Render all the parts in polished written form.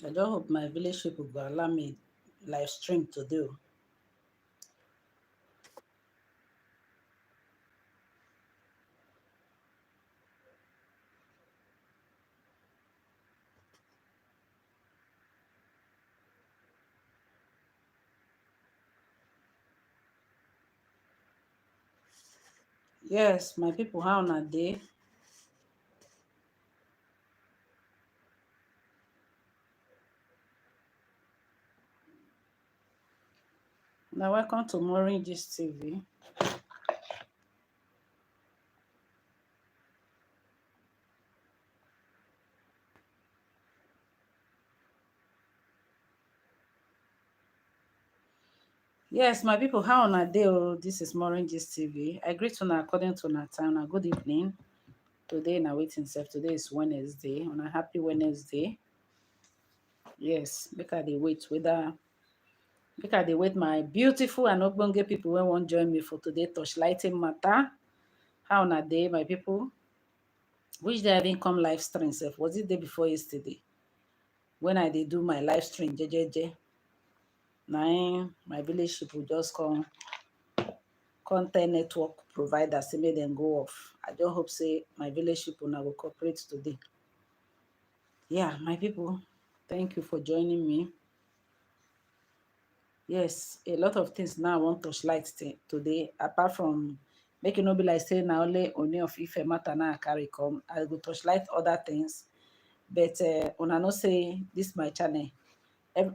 I just hope my village people go allow me live stream today. Yes, my people, how na day? Now welcome to MAUREEN'S TV. Yes, my people, how na day? Oh, this is MAUREEN'S TV. I greet you according to na time. Now, good evening. Today na waiting self. Today is Wednesday. On a happy Wednesday. Yes, make I dey wait whether make I dey wait my beautiful and ogbonge people wey wan join me for today torchlighting matter. How na day, my people? Which day I didn't come live stream self? Was it day before yesterday? When I did do my live stream, jejeje. Now my village people just come content network provider say make them go off. I just hope say my village people now will cooperate today. Yeah, my people, thank you for joining me. Yes, a lot of things now I want to touchlight today. Apart from making no be like say now only Ooni of Ife matter now I carry come, I go touchlight other things. But una know say this my channel.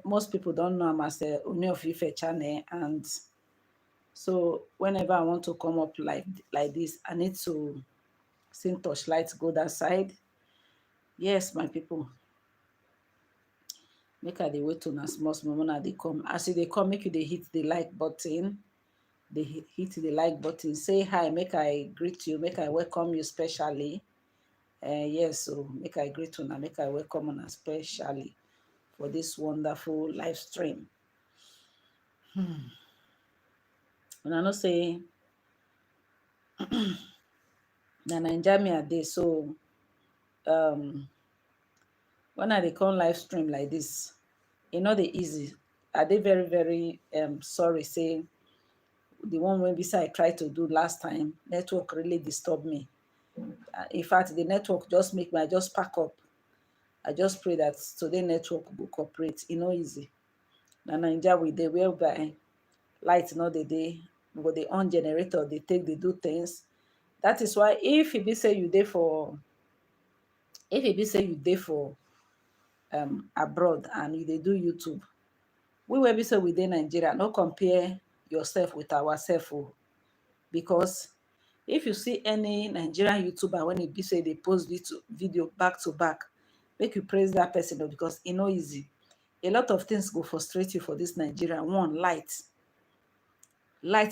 Most people don't know I'm as a Ooni of Ife channel, and so whenever I want to come up like this, I need to sing torchlight go that side. Yes, my people, make I dey wait una small small when they come. As they come, make you they hit the like button. They hit the like button. Say hi, make I greet you, make I welcome you specially. Yes, so make I greet una, make I welcome una specially for this wonderful live stream. And I know say na naija me a dey, so when I dey come live stream like this, e no dey easy. I dey very very sorry say the one wey be say I try to do last time, network really disturb me. In fact, the network just make me, I just pack up. I just pray that today network go cooperate. E no easy. Na naija we dey whereby light no dey dey, we go dey on generator, dey take dey do things. That is why if e be say you dey for abroad and you dey do YouTube, we wey be say we dey Nigeria, no compare yourself with ourselves o. Because if you see any Nigerian YouTuber when e be say dey post video back to back, make you praise that person o, because e no easy. A lot of things go frustrate you for this Nigeria. One, light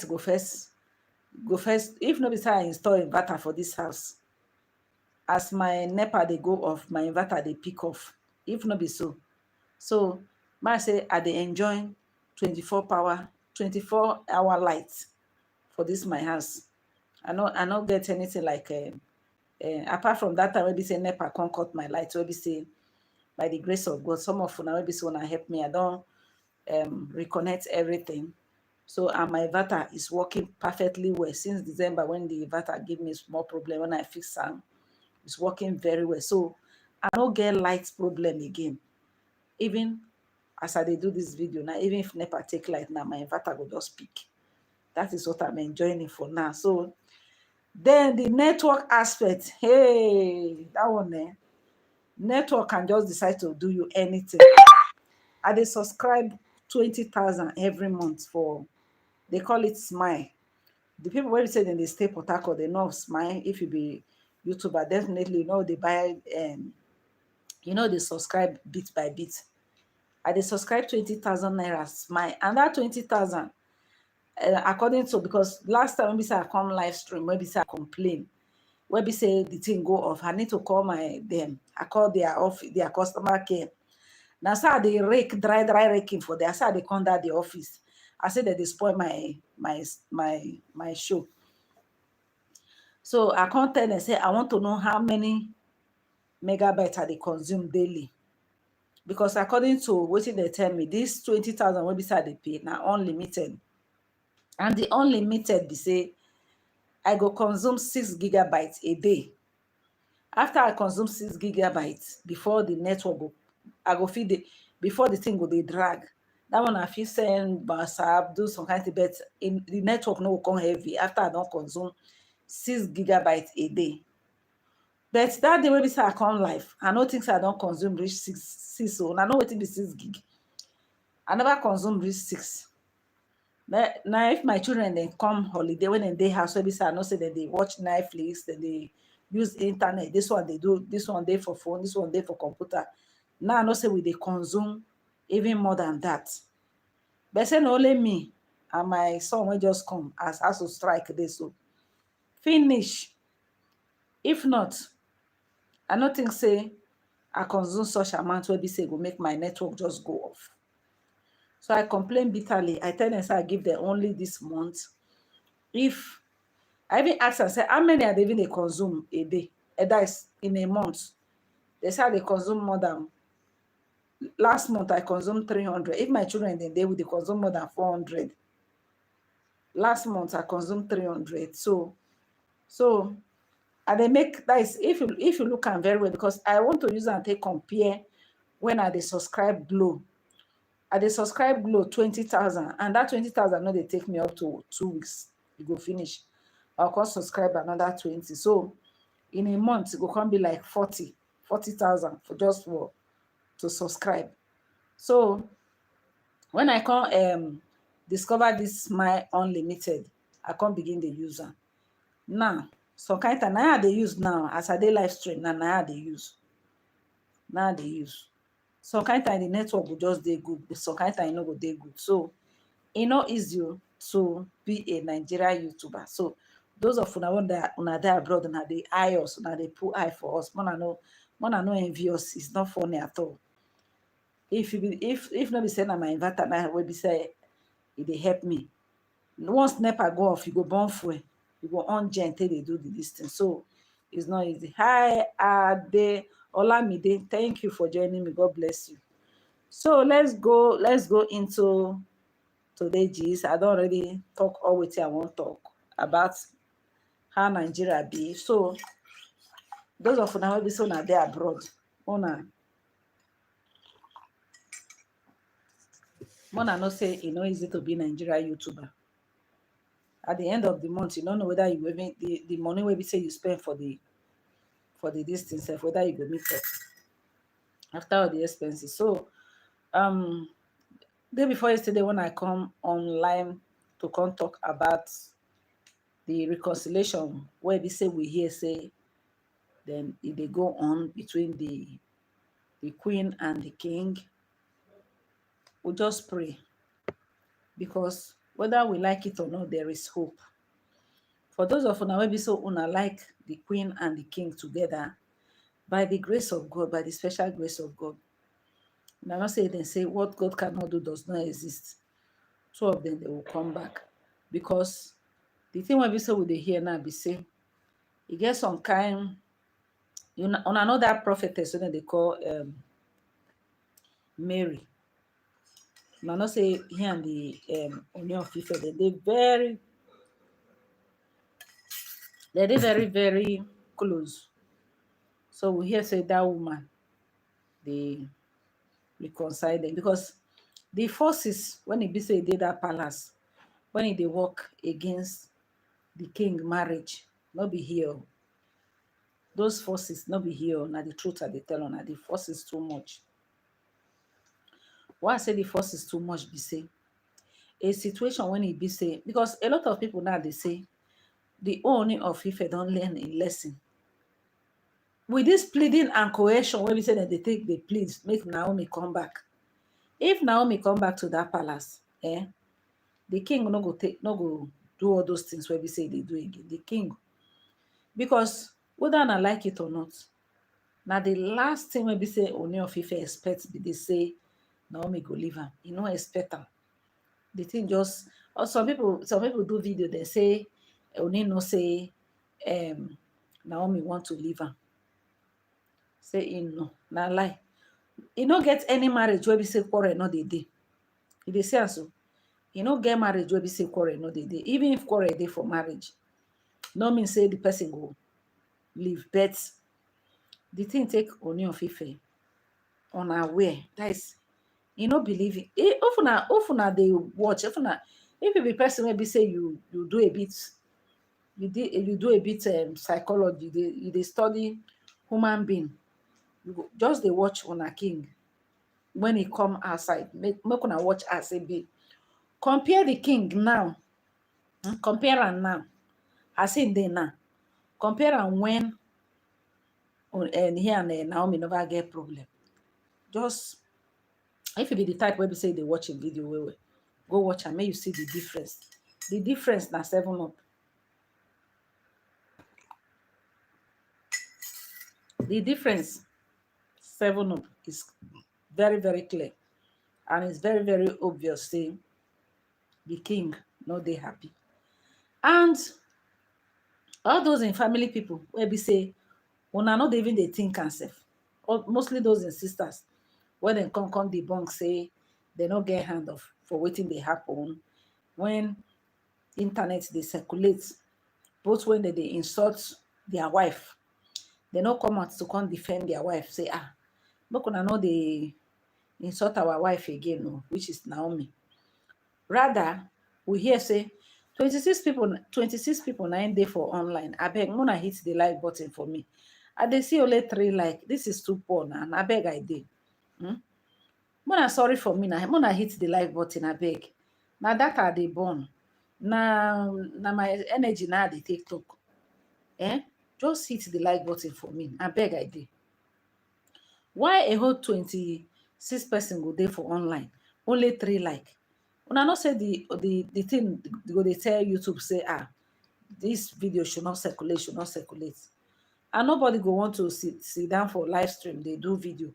go first. If no be say I install inverter for this house, as my NEPA dey go off, my inverter dey pick off. If no be so, I say I dey enjoy 24-hour light for this my house. I no get anything like apart from that time wey be say NEPA come cut my light, wey be say by the grace of God, some of una wey be say una help me, I don reconnect everything. So and my inverter is working perfectly well since December, when the inverter give me small problem when I fix am. It's working very well. So I no get light problem again. Even as I dey do this video now, even if NEPA take light now, my inverter go just pick. That is what I'm enjoying it for now. So then the network aspect, hey, that one network can just decide to do you anything. I dey subscribe 20,000 every month for, they call it Smile. The people wey say dem dey stay Port Harcourt, they know of Smile. If you be YouTuber, definitely they buy they subscribe bit by bit. I dey subscribe 20,000 naira Smile, and that 20,000 according to, because last time when be say I come live stream, when be say I complain, when be say the thing go off, I need to call them. I call their customer care. Now so I dey rake dry raking for there. I say they come down the office. I say that they spoil my show. So I can't tell them, say I want to know how many megabytes I they consume daily. because according to wetin they tell me, this 20,000 wey be say I dey pay na unlimited, and the unlimited be say I go consume 6 GB a day. After I consume 6 GB, before the network go, I go fit dey, before the thing go dey drag. That one I fit send WhatsApp, do some kind thing, but the network no go come heavy after I don consume 6 GB a day. But that day wey be say I come live, I no think say I don consume reach six o. Na know wetin be 6 gig. I never consume reach 6. Now if my children dem come holiday, when dem dey house, wey be say I know say dem dey watch Netflix, dem dey use internet, this one dey do, this one dey for phone, this one dey for computer. Now I know say we dey consume even more than that. But say na only me and my son wey just come as house to strike dey so finish. If not, I no think say I consume such amount wey be say go make my network just go off. So I complain bitterly. I tell them say I give them only this month. If I even ask am say how many are they even dey consume a day, that is in a month. They say they consume more than, last month I consumed 300. If my children then they will consume more than 400. Last month I consumed 300. So and they make, that is if you look am very well, because I want to use and take compare when I dey subscribe Glow. I dey subscribe Glow 20,000, and that 20,000 no dey take me up to 2 weeks. E go finish. I'll come subscribe another 20. So in a month it go come be like 40,000 for just for to subscribe. So when I come discover this my unlimited, I come begin the user. Now some kind of now I dey use now as I dey live stream, now I dey use. Now I dey use. Some kind time the network will just dey good, but some kind time e no go dey good. So e no easy to be a Nigerian YouTuber. So those of una dey abroad, una dey eye us, una dey put eye for us. Mona no envy us. It's not funny at all. If no be say na my inverter na wey be say e dey help me. Once NEPA go off, you go burn fuel, you go on gen till they do this thing. So it's not easy. Hi Ade Olamide, thank you for joining me. God bless you. So let's go into today's gist. I don't already talk all wetin I want talk about how Nigeria be. So those of una wey be so na dey abroad, mona know say e no easy to be Nigeria YouTuber. At the end of the month, you don't know whether you even the money wey be say you spend for the distance, whether you go meet up after all the expenses. So day before yesterday when I come online to come talk about the reconciliation where they say we hear say then if they go on between the queen and the king, we just pray, because whether we like it or not, there is hope. For those of una wey be so una like the queen and the king together, by the grace of God, by the special grace of God, and I not say they say what God cannot do does not exist. Two of them, they will come back, because the thing wey be so we dey hear now be say e get some kind, una know that prophetess wey they call Mary. Una know say he and the Ooni of Ife, they dey very very close. So we hear say that woman they reconcile them, because the forces when e be say e dey that palace, when e dey work against the king marriage, no be here. Those forces no be here. Now the truth I dey tell una, the forces too much. Why I say the forces too much be say a situation when e be say, because a lot of people now they say the Ooni of Ife don't learn a lesson. With this pleading and coercion, when we say that they take the plead, make Naomi come back. If Naomi come back to that palace, the king no go do all those things where we say they do again. The king, because whether I like it or not, now the last thing when we say Ooni of Ife expect be they say Naomi go leave her. You know, expect her. The thing just, or some people do video, they say Ooni no say Naomi want to leave her. Say no, na lie. e no get any marriage wey be say quarrel no dey dey. You dey see am so? E no get marriage wey be say quarrel no dey dey. Even if quarrel dey for marriage, no mean say the person go leave. But the thing take Ooni of Ife unaware. That is, e no believe it. If una dey watch, if you be person wey be say you do a bit, you do a bit psychology, you dey study human being, you go just dey watch una king when he come outside. Make una watch as e be. Compare the king now, compare am now as him dey now. Compare am when he and Naomi never get problem. Just, if you be the type wey be say dey watch him video well well, go watch am make you see the difference. The difference na 7 up. The difference 7 up is very very clear, and it's very very obvious say the king no dey happy. And all those in family people wey be say una no dey even dey think am sef, mostly those in sisters wey dem come debunk say they no get hand of for wetin dey happen when internet dey circulate, both when they dey insult their wife. They no come out to come defend their wife, say make una no dey insult our wife again, no, which is Naomi. Rather, we hear say 26 people na im dey for online. Abeg, una hit the like button for me. I dey see only 3 like. This is too poor na. Abeg, I dey. Una sorry for me na. Una hit the like button, abeg. Na data I dey burn. Na my energy na I dey take talk. Just hit the like button for me. Abeg, I dey. Why a whole 26 person go dey for online? Only 3 like. Una know say the thing go dey tell YouTube say this video should not circulate. And nobody go want to sit down for live stream, they do video,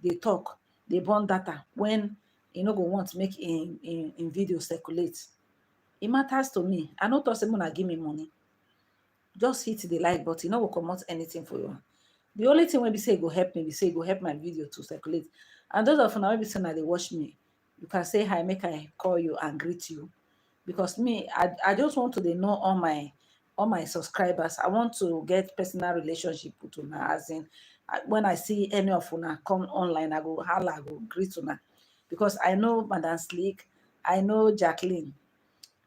they talk, they burn data when you no go want make in video circulate. It matters to me. I no talk say una give me money. Just hit the like button. You no go comot anything for you. The only thing wey be say go help me be say go help my video to circulate. And those of una wey be say na dey watch me, you can say hi, make I call you and greet you. Because me, I just want to know all my subscribers. I want to get personal relationship with una. As in, when I see any of una come online, I go holla, I go greet una. Because I know Madam Slick, I know Jacqueline,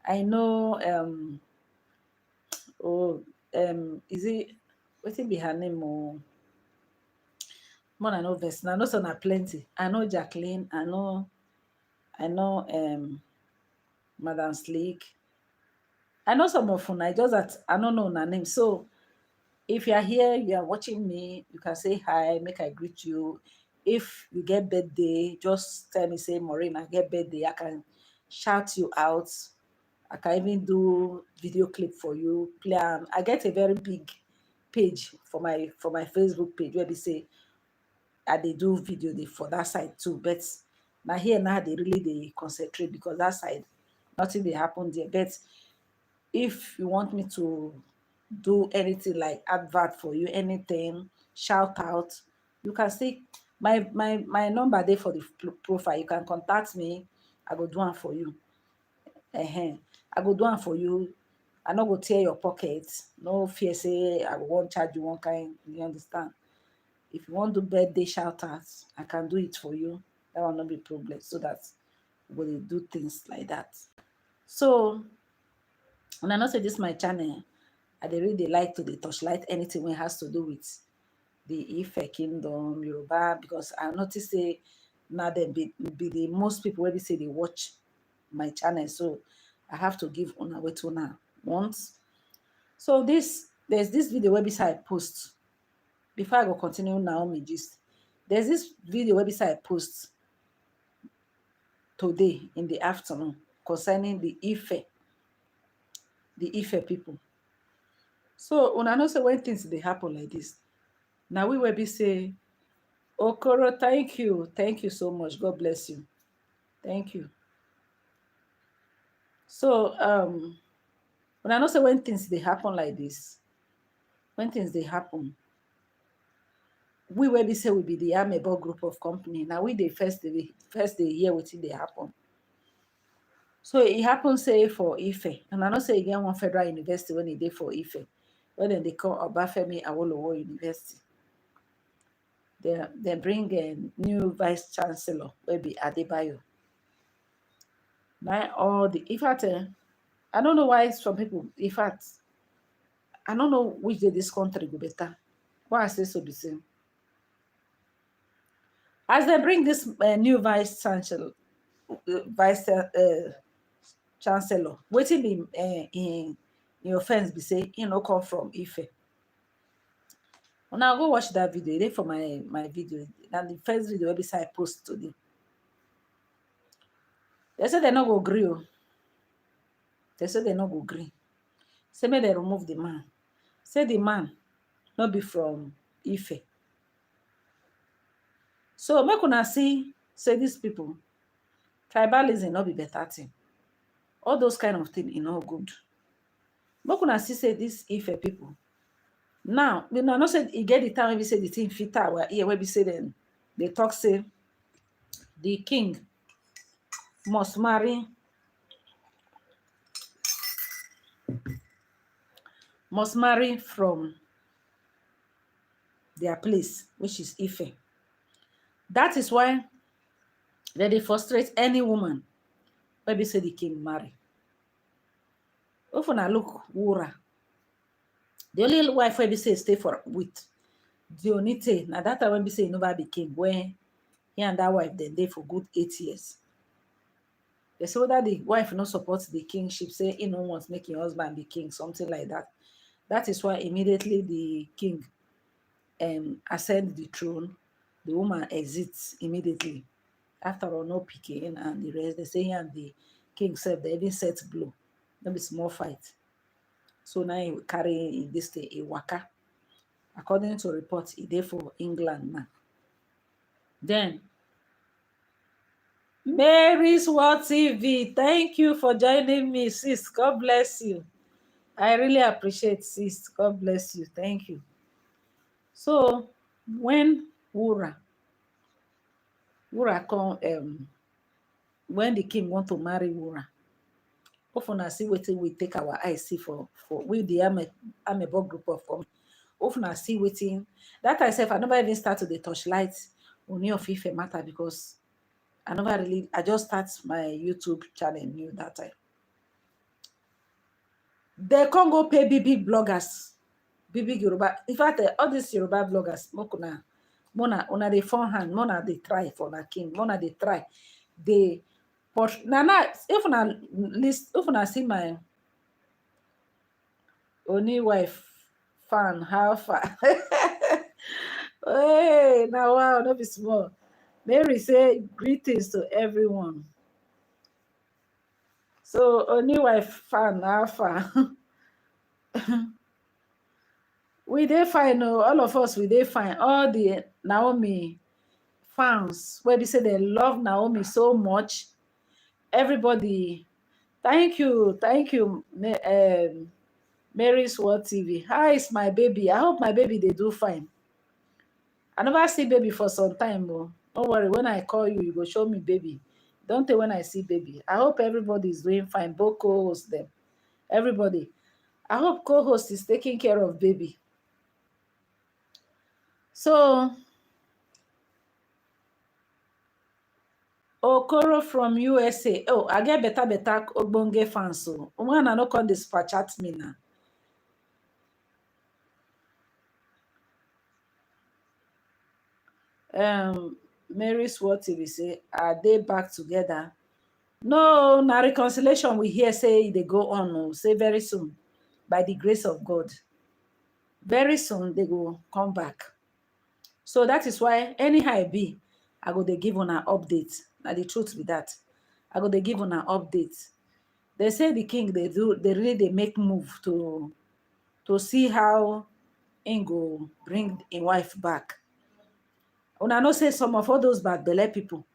I know is it wetin be her name? More than no vex. I know some are plenty. I know Jacqueline, I know Madam Slick. I know some of una, just that I don't know her name. So if you are here, you are watching me, you can say hi, make I greet you. If you get birthday, just tell me, say Maureen, I get birthday. I can shout you out. I can even do video clip for you. Play. I get a very big page for my Facebook page where they say they do video for that side too. But now here now they really concentrate because that side nothing they happen there. But if you want me to do anything like advert for you, anything, shout out, you can see my number there for the profile. You can contact me. I go do one for you. I go do one for you. I no go tear your pockets. No fear say I won't charge you one kind. You understand? If you want to do birthday shout outs, I can do it for you. That will not be a problem. So that we will do things like that. So when I know say this my channel, I really like to touchlight anything when it has to do with the Ife Kingdom, Yoruba, because I notice say now they be the most people when they say they watch my channel. So I have to give una what una once. So there's this video website I post. Before I go continue Naomi gist, there's this video website I post today in the afternoon concerning the Ife people. So una know say when things they happen like this, now we will be say, Okoro, thank you so much. God bless you. Thank you. So when I know say when things they happen like this, when things they happen, we wey be say we be the amebo group of company. Now we the first day hear wetin dey happen. So it happen say for Ife, and I know say again one federal university when e dey for Ife, when dem dey call Obafemi Awolowo University. They bring a new vice chancellor, wey be Adebayo. Now all the, in fact, I don't know why some people, in fact, I don't know which day this country go better. Why I say so be same. As they bring this new vice chancellor, waiting be in offense be say he no come from Ife. When I go watch that video, they for my video, and the first video wey be say I post today. They say they no go agree. They say they no go agree. Say may they remove the man. Say the man not be from Ife. So make una see, say these people, tribalism not be better thing. All those kind of things, no good. Make una see, say these Ife people. Now, we not say you get the time when we say the thing fit our ear, where we say then they talk say the king must marry from their place, which is Ife. That is why they frustrate any woman when we say the king marry. If I look Wura, the only wife when we say stay for with Dionite. Now that time when we say nobody be king, when he and that wife then they for good 8 years. They say that the wife not supports the kingship, say he no wants making husband be king, something like that. That is why immediately the king ascend the throne, the woman exits immediately. After all, no picking and the rest, they say he and the king said they even set blow. There be small fight. So now he carry this thing a waka. According to reports, he there for England now. Then Mary's World TV, thank you for joining me, sis. God bless you. I really appreciate, sis. God bless you. Thank you. So when Wura come, when the king want to marry Wura, often I see waiting we take our eyes see for with the amebo group of company. Often I see waiting. That I say I never even start to the torchlight Ooni Of Ife matter because I just start my YouTube channel new that time. They can't go pay big bloggers, big Yoruba. In fact, all these Yoruba bloggers, Mona they forehand, Mona they try for the king, Mona they try. They but now if I see my only wife fan, how far? Hey, now wow, not be small. Mary say greetings to everyone. So only wife fan, how far? We dey fine, no, all of us we dey fine. All the Naomi fans where they say they love Naomi so much. Everybody, thank you, Mary's World TV. How is my baby? I hope my baby they do fine. I never see baby for some time. Oh. Don't worry, when I call you, you go show me baby. Don't tell when I see baby. I hope everybody is doing fine. Both co-hosts them. Everybody. I hope co-host is taking care of baby. So Okoro from USA. Oh, I get better Ogbonge fans. So one I no call this for chat me now. Mary's World TV say, are they back together? No, na reconciliation we hear say they go on. No, say very soon, by the grace of God. Very soon they go come back. So that is why anyhow it be, I go they give on an update. Now the truth be that. I go they give on an update. They say the king they really make move to see how Ingo bring a wife back. Una know say some of all those bad belle people,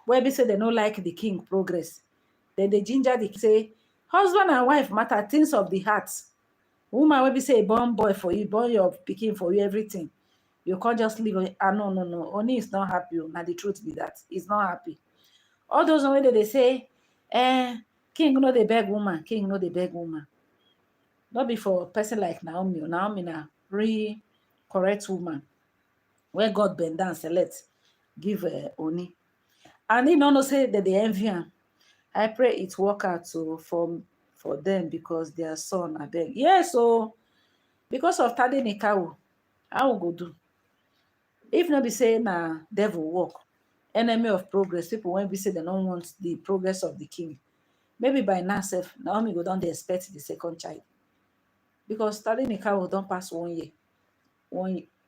where they say they don't like the king progress, then they ginger the say husband and wife matter, things of the heart. Woman will be say born boy for you, born your picking for you, everything. You can't just leave. No, no, no. Oni is not happy. Now the truth be that he's not happy. All those way that they say, king no the beg woman, king no the beg woman. Not before a person like Naomi. Naomi na really correct woman. Where God bend down select, give Oni. And he no say that they envy him. I pray it work out for them because their son I beg. Yeah, so because of Tade Nikawo, how we go do? If not be say na devil work, enemy of progress, people when we say they don't want the progress of the king. Maybe by now self, Naomi go down they expect the second child. Because Tade Nikawo don't pass 1 year.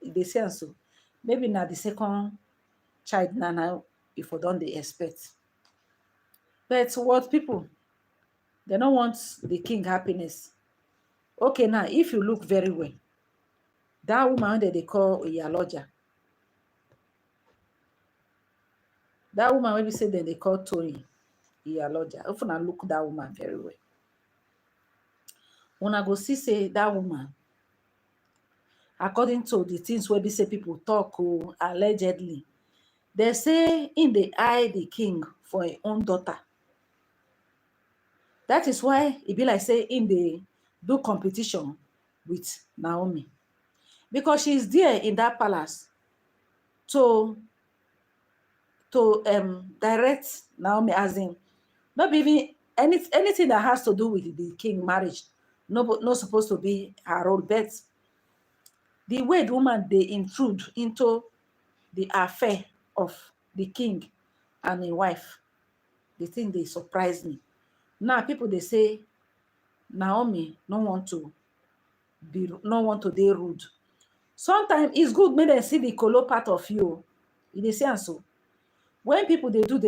They say so. Maybe now the second child now if we don't they expect. But what people, they don't want the king happiness. Okay, now if you look very well, that woman that they call Iyaloja, that woman when we say that they call Tori Iyaloja, if I look that woman very well, when I go see say that woman, according to the things where we say people talk allegedly, they say in the eye the king for his own daughter. That is why it be like say in the do competition with Naomi, because she's there in that palace to direct Naomi, as in not even anything that has to do with the king marriage, not supposed to be her role. But the way the woman they intrude into the affair of the king and his wife, the thing they surprise me. Now people they say Naomi no want to be rude. Sometimes it's good when they see the color part of you. They say so. When people they do,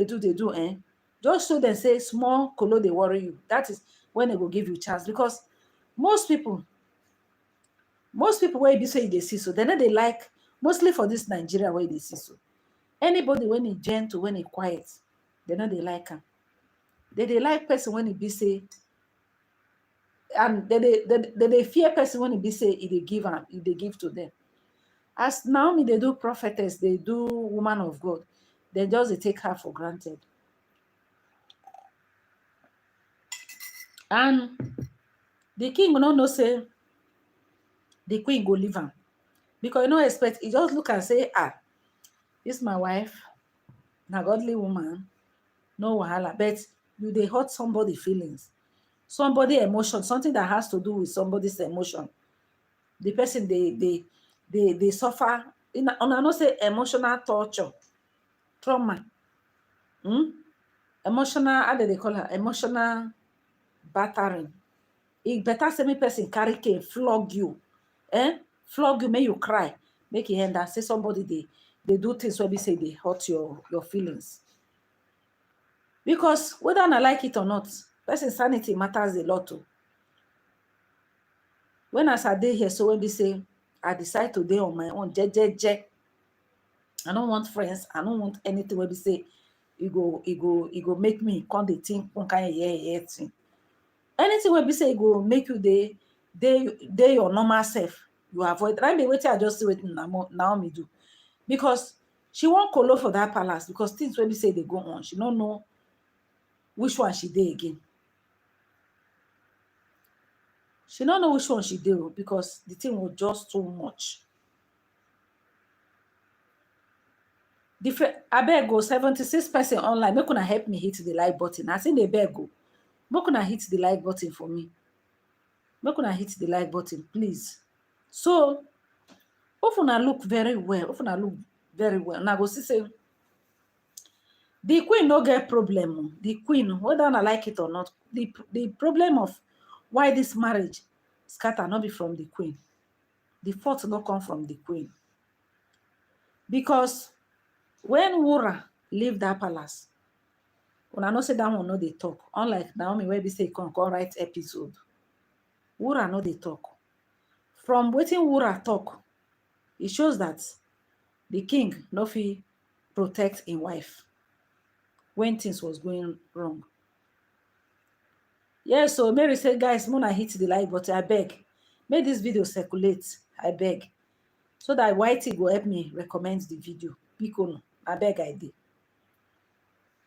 just so they say small color they worry you. That is when they will give you chance. Because most people where they say they see so, they know they like, mostly for this Nigeria where they see so. Anybody when he gentle, when he quiet, they know they like him. They like person when he be say, and they fear person when he be say if they give to them. As Naomi, they do prophetess, they do woman of God, they just they take her for granted. And the king will not know say the queen go leave him. Because you don't expect, you just look and say, this my wife, a godly woman, no wahala. But you they hurt somebody feelings, somebody emotion, something that has to do with somebody's emotion. The person they suffer in I not say emotional torture, trauma, emotional, how do they call her? Emotional battering. It better say me person carry cane, flog you, flog you, make you cry, make you end and say somebody they do things where we say they hurt your feelings. Because whether I like it or not, person sanity matters a lot too. When as I day here, so when we say I decide to day on my own, I don't want friends, I don't want anything where we say it go make me come the think one kind of thing. Anything where we say it go make you they your normal self, you avoid. I be waiting, I just see what Naomi do. Because she won't call for that palace, because things when we say they go on, she don't know which one she did again. She don't know which one she did, because the thing was just too much. I beg go 76 person online. Make una help me hit the like button. I think they beg go. Make una hit the like button for me. Make una hit the like button, please. So, if una look very well, now go see say the queen no get problem. The queen, whether I like it or not, the problem of why this marriage scatter not be from the queen. The fault not come from the queen. Because when Wura leave that palace, when I know say that one no they talk. Unlike Naomi, where we say come write episode. Wura no they talk. From waiting Wura talk, it shows that the king no fit protect his wife when things was going wrong. Yeah, so Mary said, guys, Mona hit the like button. I beg. Make this video circulate. I beg. so that YT go help me recommend the video. Biko no, abeg I dey.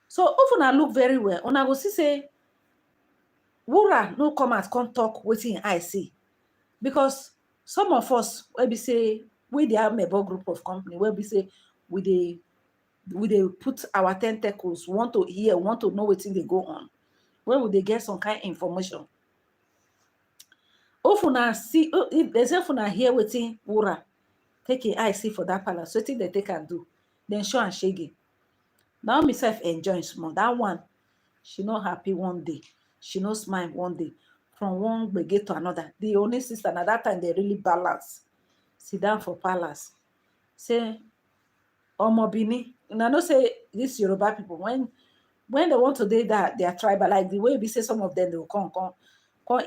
So if una look very well, una go see say Wura no come out come talk wetin I see, because some of us wey be say we dey amebo group of company wey be say we dey put our tentacles, want to hear, want to know wetin dey go on, where we dey get some kind information. If una see, if there's if una hear wetin Wura take im eye see for that palace, wetin dem take am do, dem show am shege. Naomi sef enjoy small. That one, she no happy one day, she no smile one day, from one gbege to another. The only sister na that time they really balance, sit down for palace, say Omo Bini. Una know say this Yoruba people, when they want to do that, their tribal, like the way we say some of them, they will come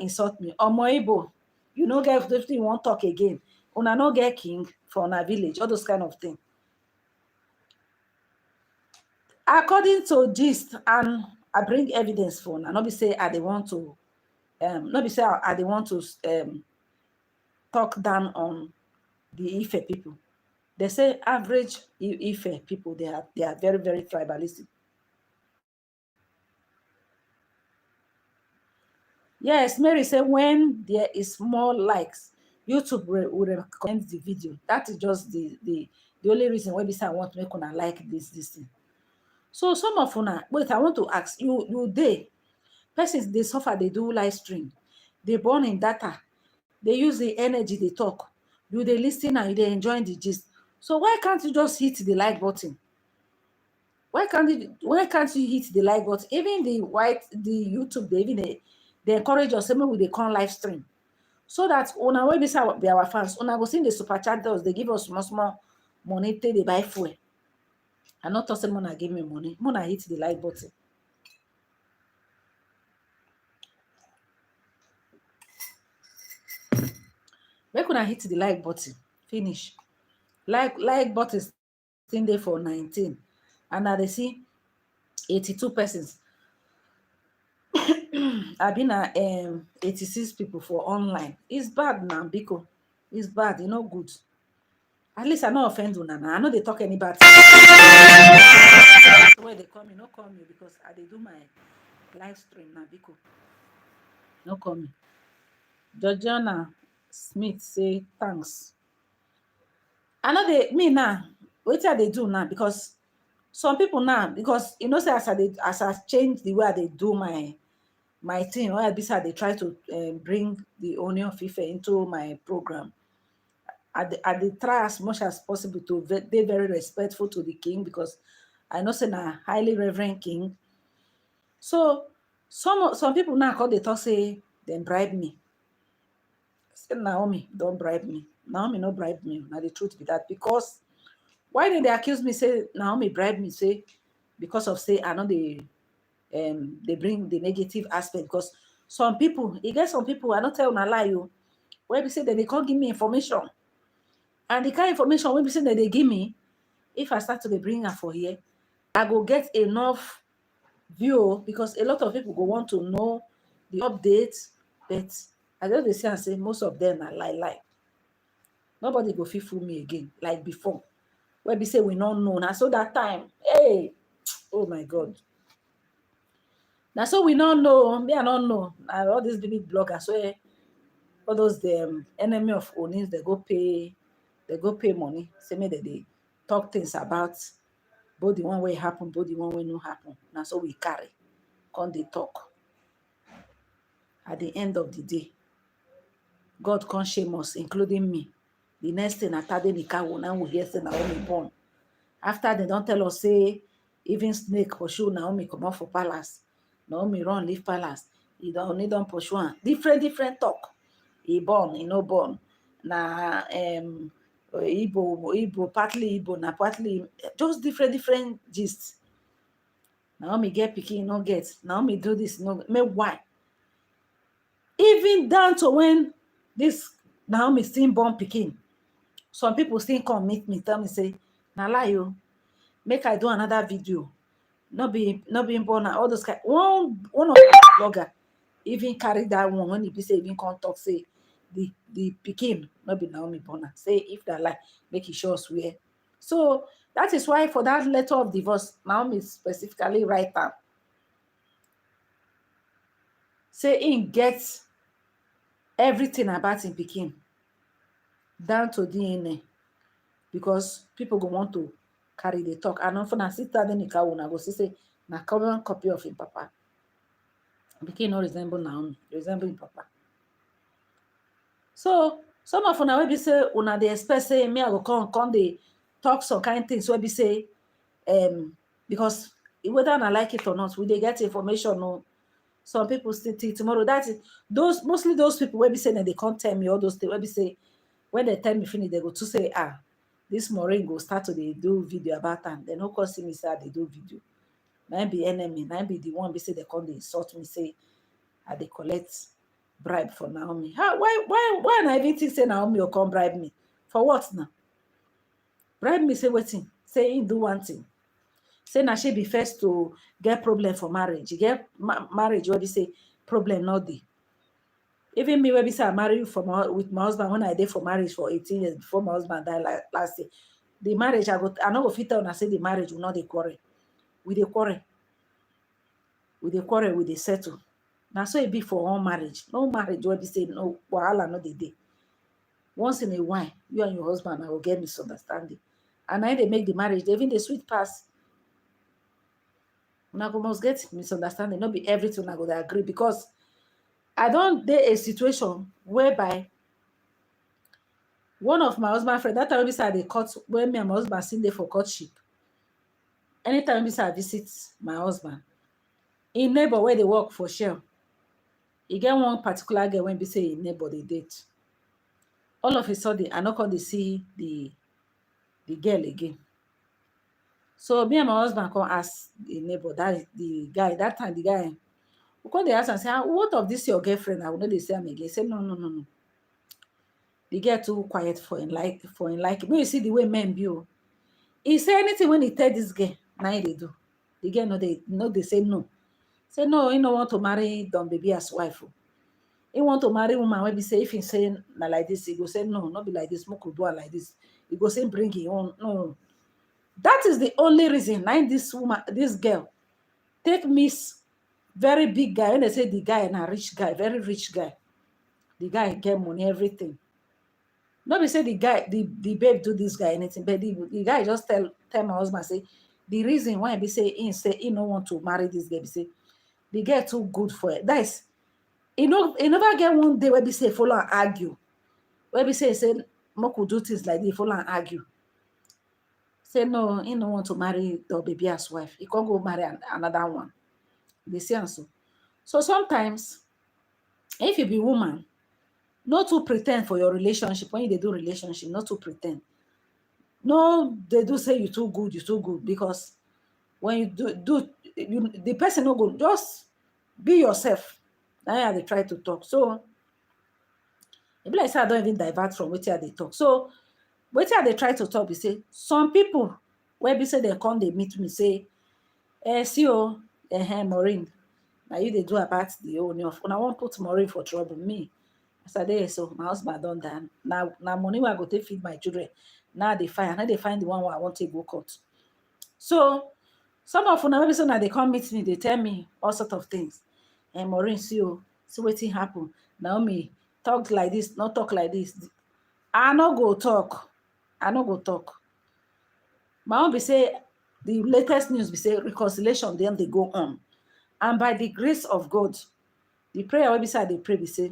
insult me. Omo Igbo, you no get if you won't talk again. Una no get king for una village, all those kind of things. According to gist, and I bring evidence for una, not be say I they want to, not be say I they want to talk down on the Ife people. They say average Ife people, they are very, very tribalistic. Yes, Mary said when there is more likes, YouTube will recommend the video. That is just the only reason why we say I want to make una like this thing. So some of una, wait, I want to ask you they persons they suffer, they do live stream, they burn in data, they use the energy, they talk, you they listen and they enjoy the gist. So why can't you just hit the like button? Why can't you hit the like button? Even the YouTube, they encourage us, say we they come live stream. So that una wey be our fans, una go see the super chat us, they give us small money, take they buy fuel. I not talk say Mona give me money. Mona hit the like button. Make una hit the like button. Finish. Like button still there for 19. And now they see 82 persons. I've been at 86 people for online. It's bad now, Biko. It's bad, good. At least I no offend una now. I know they talk any bad thing. Where they call me, no call me because I they do my live stream now, Biko. No call me. Georgiana Smith say thanks. I know me now. What they do now? Because some people now, because say as I change the way they do my thing, or this how they try to bring the Ooni of Ife into my program. I try as much as possible to be very respectful to the king, because I know say na highly reverend king. So some people now call they talk say then bribe me. Say Naomi don't bribe me. Naomi no bribe me. Now the truth be that, because why did they accuse me say Naomi bribe me? Say because of say I know they bring the negative aspect, because some people, some people, I don't tell una lie you, where we say that they can't give me information, and the kind of information when we say that they give me, if I start to bring her for here, I go get enough view, because a lot of people go want to know the updates, but I just say most of them are lie. Nobody go feel fool me again like before, where we say we don't know now. So that time, hey, oh my God. Now, so we don't know. Me, I don't know. All these big bloggers, so all those enemy of Ooni's, they go pay money. Say me that they talk things about both the one way happen, both the one way no happen. Now, so we carry, come they talk. At the end of the day, God can't shame us, including me. The next thing I tell them, now we hear say Naomi born. After they don't tell us, say even snake pursue Naomi come out for palace. Naomi run leave palace. He don't pursue one. Different talk. He born, he no born. Na Igbo, partly Igbo, na partly just different gist. Naomi get pikin, no get. Naomi do this, no. Me why? Even down to when this Naomi still born pikin, some people still come meet me, tell me say, na lie you. Make I do another video. Not being born, all those kind. One of the blogger even carry that one when he be say even come talk say the pikin no be Naomi born am. Say if that lie, make e show us where. So that is why for that letter of divorce, Naomi specifically write am say im get everything about im pikin down to DNA, because people go want to carry the talk. And often I sit down in the car, una go see say na common copy of im papa. Pikin no resemble Naomi, resemble im papa. So some of una wey be say una dey expect say me I go come dey talk some kind things wey be say because whether una like it or not, we dey get information. No, some people still think tomorrow. That is those mostly those people wey be say they come tell me all those things wey be say when they tell me finish, they go to say, this Maureen go start to dey do video about am. They no come see me say I dey do video. Na be enemy, na be the one be say they come dey insult me say I dey collect bribe for Naomi. Why na even think say Naomi will come bribe me? For what now? Bribe me say wetin? Say him do one thing. Say na she be first to get problem for marriage. You get marriage wey be say problem no dey. Even me wey be say I marry with my husband when I dey for marriage for 18 years before my husband died last year. The marriage I no go fit tell una say the marriage will not dey quarrel. We dey quarrel. We dey quarrel, we dey settle. Now so it be for all marriage. No marriage wey be say no wahala no dey dey. Once in a while, you and your husband will get misunderstanding. And now they make the marriage, they even the sweet pass. Una go must get misunderstanding. Not be everything I go to agree, because I don't dey a situation whereby one of my husband friend, that time we say they cut when me and my husband still there for courtship. Anytime we say I visit my husband, in neighbor where they work for Shell, he get one particular girl when we say in neighbor they date. All of a sudden, I not going to see the girl again. So me and my husband come ask the neighbor, that the guy, that time the guy, we come they ask and say, what of this your girlfriend? I will not they say him again. He say, no. The girl too quiet for him like. When you see the way men be, he say anything when he tell this girl, now they do. The girl they say no. Say no, he no want to marry Don Baby as wife. He want to marry woman when be say if he say na like this, he go say no, not be like this, Moko do like this. He go say bring it on. No. That is the only reason now this woman, this girl, take miss very big guy. When they say the guy na rich guy, very rich guy. The guy get money, everything. Not be say the guy, the babe do this guy anything, but the guy just tell my husband, say the reason why he say he no want to marry this girl, be say the girl too good for it. That is, he never get one day where be say follow and argue. Where be say Moko do things like this, follow and argue. Say no, he no want to marry the baby as wife. He can't go marry another one. They say so. So sometimes, if you be woman, not to pretend for your relationship. When you do relationship, not to pretend. No, they do say you too good, because when you do the person no go, just be yourself. Now they try to talk. So it be like say I don't even divert from what they talk. So what they try to talk, we say some people where be say they come, they meet me, say, see Maureen. Now you they do about the Ooni of. When I won't put Maureen for trouble, me. I said, so my husband done that. Now money where I go to feed my children. Now they find the one where I want to go court. So some of them, maybe so now they come meet me, they tell me all sort of things. And Maureen, see what happen. Naomi talk like this, not talk like this. I no go talk. My own be say the latest news be say reconciliation, then they go on. And by the grace of God, the prayer will be said, they pray, be say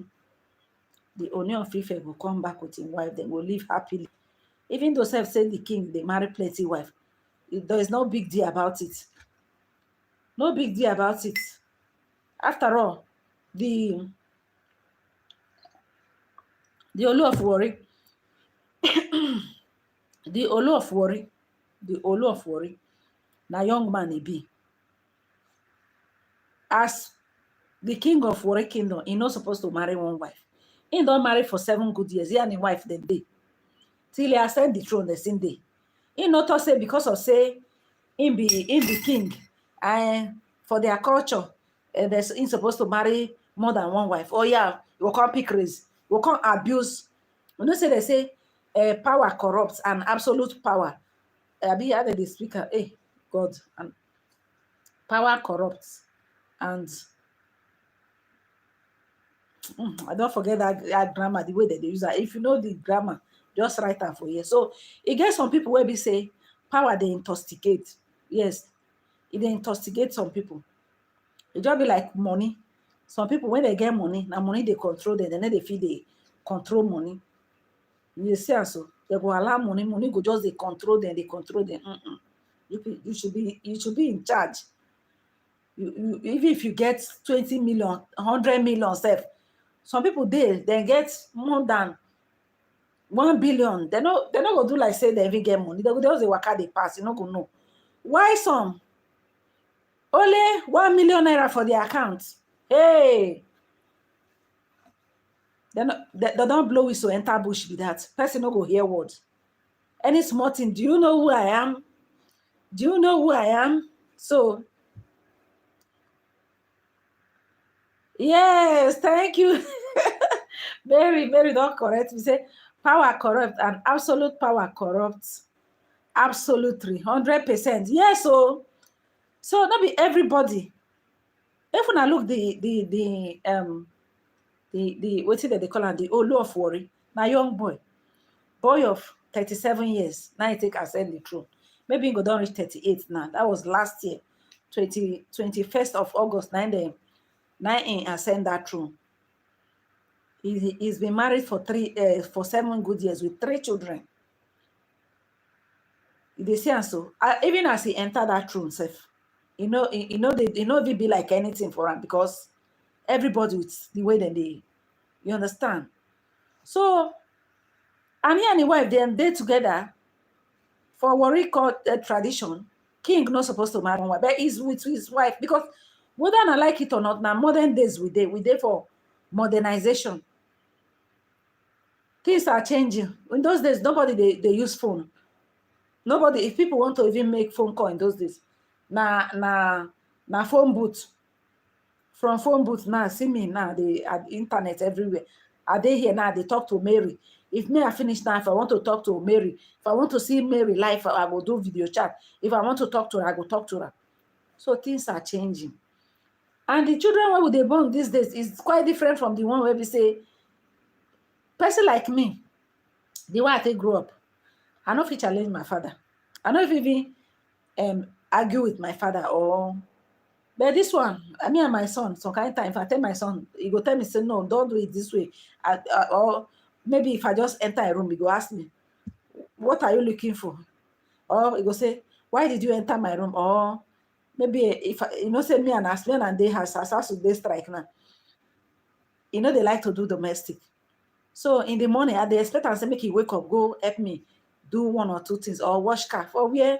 the Ooni of Ife will come back with his wife, they will live happily. Even though self say the king, they marry plenty wife. There is no big deal about it. No big deal about it. After all, the Olu of Worry, the Olu of Worry, na young man he be. As the king of Worry kingdom, he not supposed to marry one wife. He don't marry for 7 good years. He and his wife then day. Till he ascend the throne the same day. He not to say because of say him be king, and for their culture, he's supposed to marry more than one wife. Oh yeah, you will come pick raise. we can't abuse. You know, say they say power corrupts and absolute power. Abi how the speaker, hey God, and power corrupts and I don't forget that grammar, the way that they use that. If you know the grammar, just write that for you. So it gets some people where we say power they intoxicate. Yes, it they intoxicate some people. It just be like money. Some people when they get money, now money they control them, then they feel they control money. You see, so they go allow money, money go just they control them, they control them. You should be in charge. Even if you get 20 million, 100 million self, some people they get more than 1 billion. They not go do like say they even get money. They go just dey waka dey pass. You no go know. Why some only 1 million naira for their account? Hey, they don't blow whistle enter bush be that. Person no go hear word. Any small thing. Do you know who I am? Do you know who I am? So yes, thank you. Very, very don't correct. We say power corrupt and absolute power corrupts. Absolutely, 100%. Yes, so not be everybody. If when I look the what is that they call it, the Olu of Worry, now young boy of 37 years, now he take ascend the throne. Maybe he go down reach 38 now. That was last year, 21st of August, 9 ascend that throne. He's been married for 7 good years with 3 children. They say so. Even as he entered that throne, self, they be like anything for him because everybody with the way that you understand. So, and he and his wife they together for Warri court tradition. King not supposed to marry one wife, but he's with his wife because whether I like it or not, now modern days we dey for modernization. Things are changing. In those days, nobody they use phone. Nobody, if people want to even make phone call in those days, na phone booth. From phone booth now, see me now, they at internet everywhere. Are they here now? They talk to Mary. If me I finish now, if I want to talk to Mary, if I want to see Mary live, I will do video chat. If I want to talk to her, I go talk to her. So things are changing. And the children where they born these days is quite different from the one where we say, person like me, the way I take grow up, I know if he challenge my father. I know if even argue with my father or but this one, me and my son, some kind of time, if I tell my son, he go tell me, say, no, don't do it this way. Or maybe if I just enter a room, he go ask me, what are you looking for? Or he go say, why did you enter my room? Or maybe if say me and husband and they has to they strike now. They like to do domestic. So in the morning, I they expect and say, make he wake up, go help me do 1 or 2 things, or wash car. For where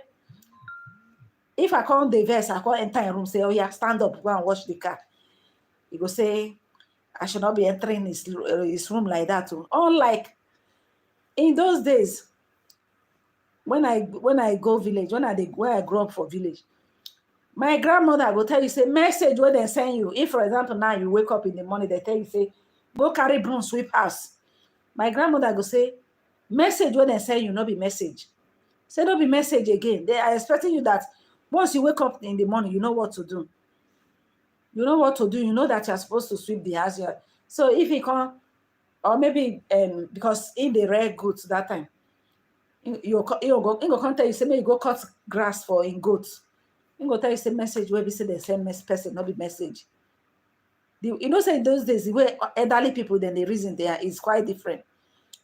if I can't diverse, I can't enter a room, say, oh yeah, stand up, go and wash the car. He go say, I should not be entering his room like that too. Unlike in those days, when I go village, when I grow up for village, my grandmother will tell you, say, message where they send you. If, for example, now you wake up in the morning, they tell you, say, go carry broom, sweep house. My grandmother will say, message where they send you, not be message. Say, don't be message again. They are expecting you that once you wake up in the morning, you know what to do. You know what to do. You know that you're supposed to sweep the house. So if he can't, or maybe because in the rare goods that time, you go come tell you, say, may you go cut grass for in goats. You go tell you, say, message where we say the same person, not be message. Say in those days, the way elderly people, then the reason there is quite different.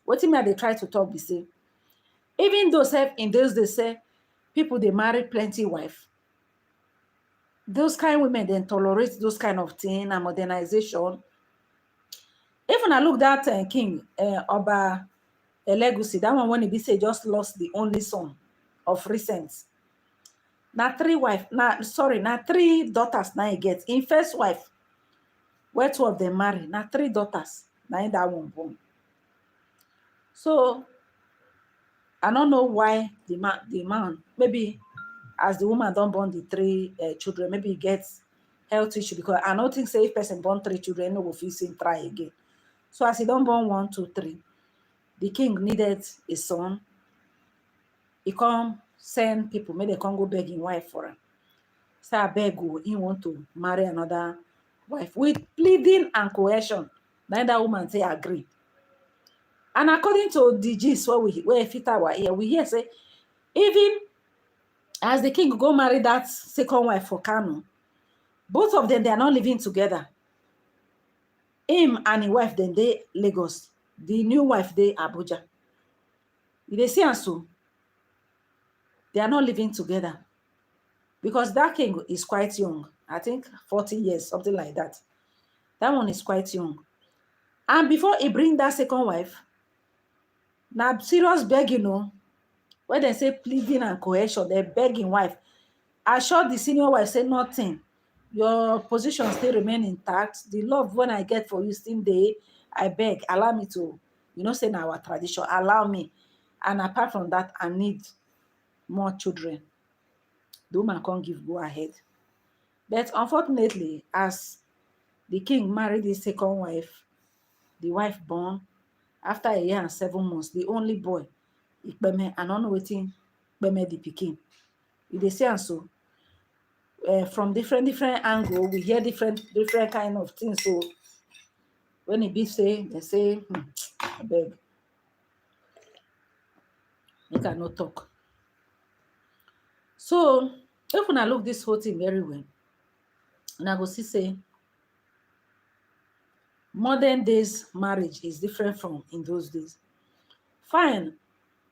What do you mean they try to talk, we say, even though in those days, say, people, they marry plenty wife. Those kind of women then tolerate those kind of thing and modernization. Even I look that king, Oba Elegusi, that one when he say just lost the only son of recent. Now 3 daughters now he gets. In first wife, where 2 of them marry, now 3 daughters, now in that one born. So I don't know why the man, maybe as the woman don't born the 3 children, maybe he gets health issue, because I don't think say if person born 3 children, no go feel him try again. So as he don born 1, 2, 3, the king needed a son. He come send people, make dem come go beg him wife for am. Say abeg o, he want to marry another wife with pleading and coercion. Na that woman say agree. And according to the gist wey fit our ear, we hear say even as the king go marry that second wife for Kano, both of them, they are not living together. Him and his wife, then they Lagos. The new wife, they Abuja. You dey see am so, they are not living together because that king is quite young. I think 40 years, something like that. That one is quite young. And before he bring that second wife, now serious begging, when they say pleading and coercion, they begging wife. I sure the senior wife say nothing. Your position still remain intact. The love when I get for you still there. I beg, allow me to, say na our tradition. Allow me. And apart from that, I need more children. The woman can't give go ahead. But unfortunately, as the king married his second wife, the wife born after a year and 7 months, the only boy, Ikpeme, and on waiting, Ikpeme the pikin. You dey see am so. From different angle, we hear different kind of things. So when it be say, they say, I beg, you cannot talk. So if una look this whole thing very well, una go see say modern days marriage is different from in those days. Fine,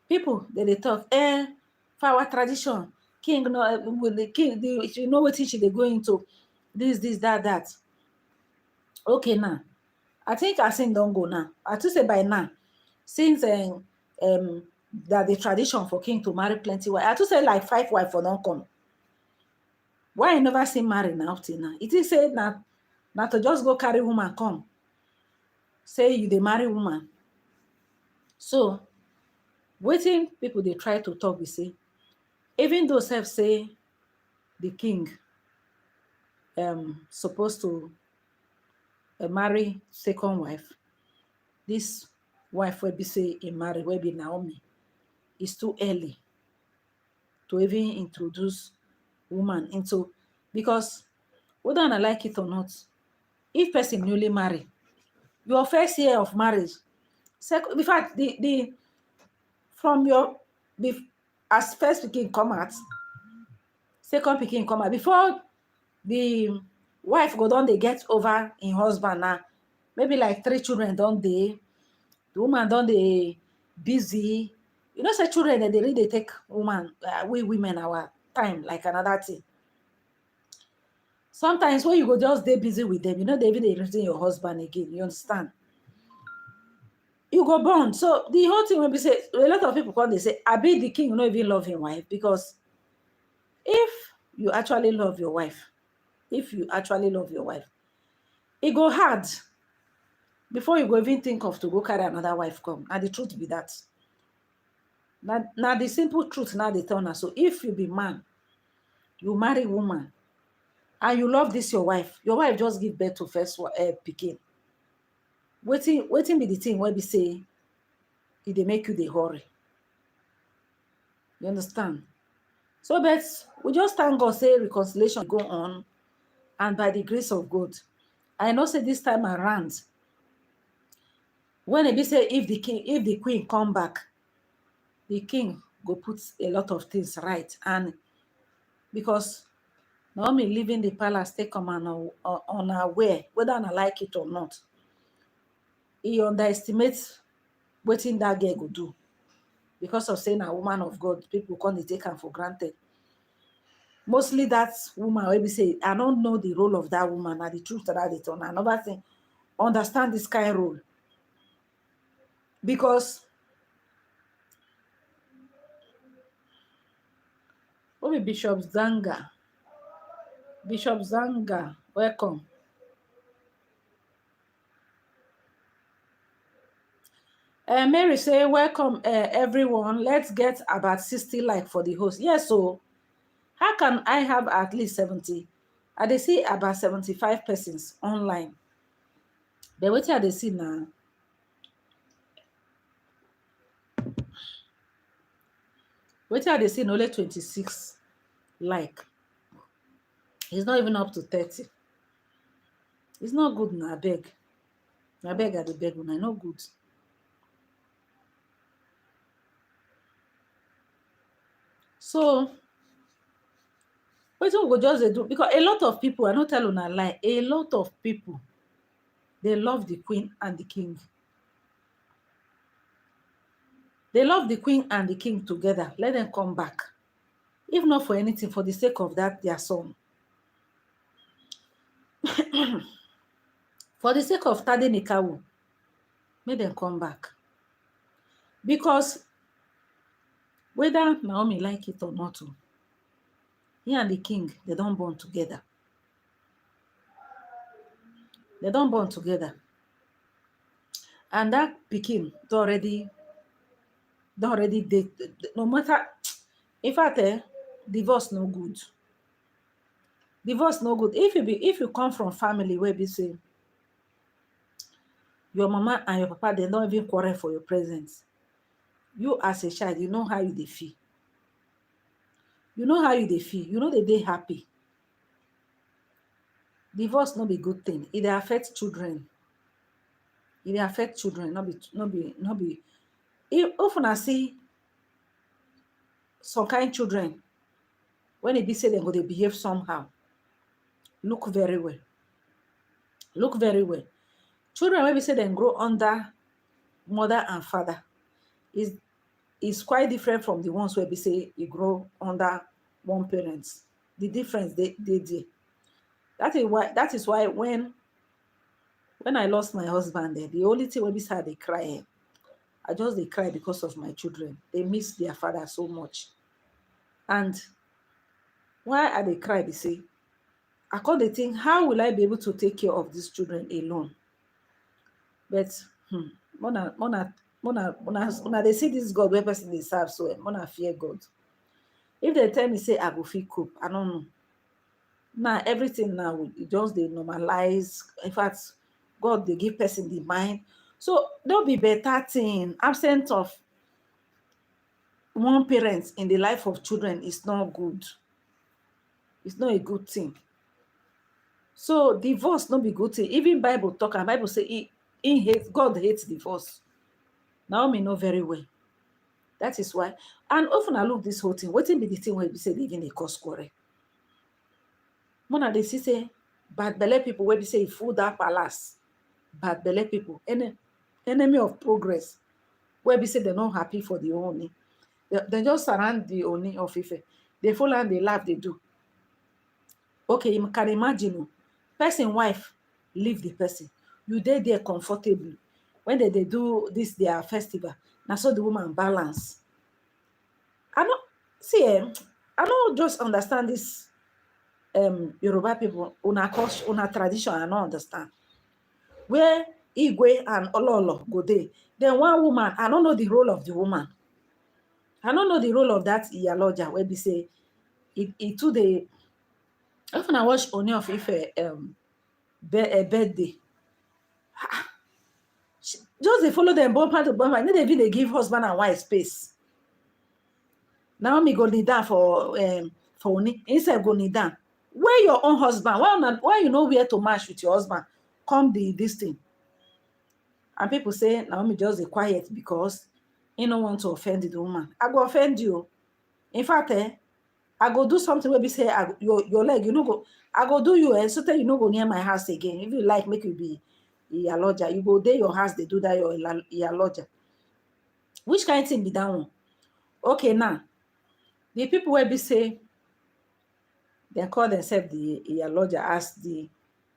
people they talk, for our tradition, king no with the king, you know what she they go into this, that. Okay, now I think I seen don't go now. I to say by now, since that the tradition for king to marry plenty wife, I to say like 5 wife for don't come. Why I never see marry now till now? It is said now to just go carry woman come. Say you they marry woman. So waiting people they try to talk, we say, even though self say the king supposed to marry second wife, this wife will be say he marry will be Naomi. It's too early to even introduce woman into, because whether I like it or not, if person newly married, your first year of marriage, second, in fact, the from your as first pikin come out, second pikin come out, before the wife go down, they get over in husband now, maybe like 3 children don't they, the woman don't they busy. Say children that they really take woman, we women our time like another thing. Sometimes when you go just stay busy with them, they even they reason your husband again. You understand? You go born. So the whole thing will be say, a lot of people come, they say, I be the king, you not even love his wife. Because if you actually love your wife, it go hard before you go even think of to go carry another wife come. And the truth be that. Now the simple truth now they tell us. So if you be man, you marry woman, and you love this your wife just give birth to first pikin. Waiting be the thing where we say it they make you the hurry. You understand? So but we just thank God say reconciliation go on, and by the grace of God, I know say this time around, when it be say if the queen come back, the king go put a lot of things right. And because Naomi leaving the palace take come on her way, whether I like it or not, he underestimates what that girl go do. Because of saying a woman of God, people can't take her for granted. Mostly that woman will be say, I don't know the role of that woman, and the truth that they turn. Another thing, understand this kind of role. Because what be Bishop Zanga? Bishop Zanga, welcome. Mary say, welcome everyone. Let's get about 60 like for the host. Yes, so how can I have at least 70? They see about 75 persons online. But what they see now? Wetin I dey see na only 26 like. It's not even up to 30. It's not good na, abeg. Abeg, I dey beg una, e no good. So wetin we go just dey do, because a lot of people, I no tell una lie, a lot of people dey love the queen and the king. They love the queen and the king together. Let them come back. If not for anything, for the sake of that their son. For the sake of Tade Nikawu, make them come back. Because whether Naomi like it or not, he and the king, they don't born together. They don't born together. And that pikin already date. No matter, in fact, divorce no good. Divorce no good. If you come from family where they say your mama and your papa, they don't even quarrel for your presence. You as a child, you know how you dey feel. You know how you dey feel. You know they dey happy. Divorce no be good thing. It dey affect children. It dey affect children. Not be. If often I see some kind children, when it be say them go they behave somehow, look very well. Look very well. Children when we say them grow under mother and father is quite different from the ones where we say you grow under one parents. The difference they there. That is why when I lost my husband, the only thing when we started they cry, I just they cry because of my children. They miss their father so much. And why are they cry? They say, I call the thing, how will I be able to take care of these children alone? But Mona, they see this God where person they serve, so Mona fear God. If they tell me say I go feel cope, I don't know. Now everything now just they normalize. In fact, God they give person the mind. So there'll be better thing. Absent of one parent in the life of children is not good. It's not a good thing. So divorce not be good thing. Even Bible talk, and Bible say God hates divorce. Naomi know very well. That is why. And often I look this whole thing. What be the thing where we say even a cause quarrel? Mona they see say bad belly people where we say fool that palace. Bad belly people, enemy of progress. Where we say they're not happy for the Ooni. They just surround the Ooni of Ife. They fall and they laugh, they do. Okay, you can imagine person wife leave the person. You there comfortably. When they do this their festival, now so the woman balance. I don't see I don't just understand this Yoruba people, una culture, una tradition, I don't understand. Where Igwe and Ololo go there. Then one woman, I don't know the role of the woman. I don't know the role of that Iyaloja where we say it to the often I watch Ooni of Ife birthday. Just they follow them bumper to bumper. Then they give husband and wife space. Naomi go kneel down for Ooni. Instead go kneel down. Where your own husband? Why you know where to match with your husband? Come this thing. And people say Naomi just be quiet because he don't want to offend the woman. I go offend you. In fact, I go do something where we say your leg, you know, go. I go do you, so tell you no go near my house again. If you like, make you be Iyaloja. You go there your house, they do that your Iyaloja. Which kind of thing be that one? Okay, now the people where we say they call themselves the Iyaloja as the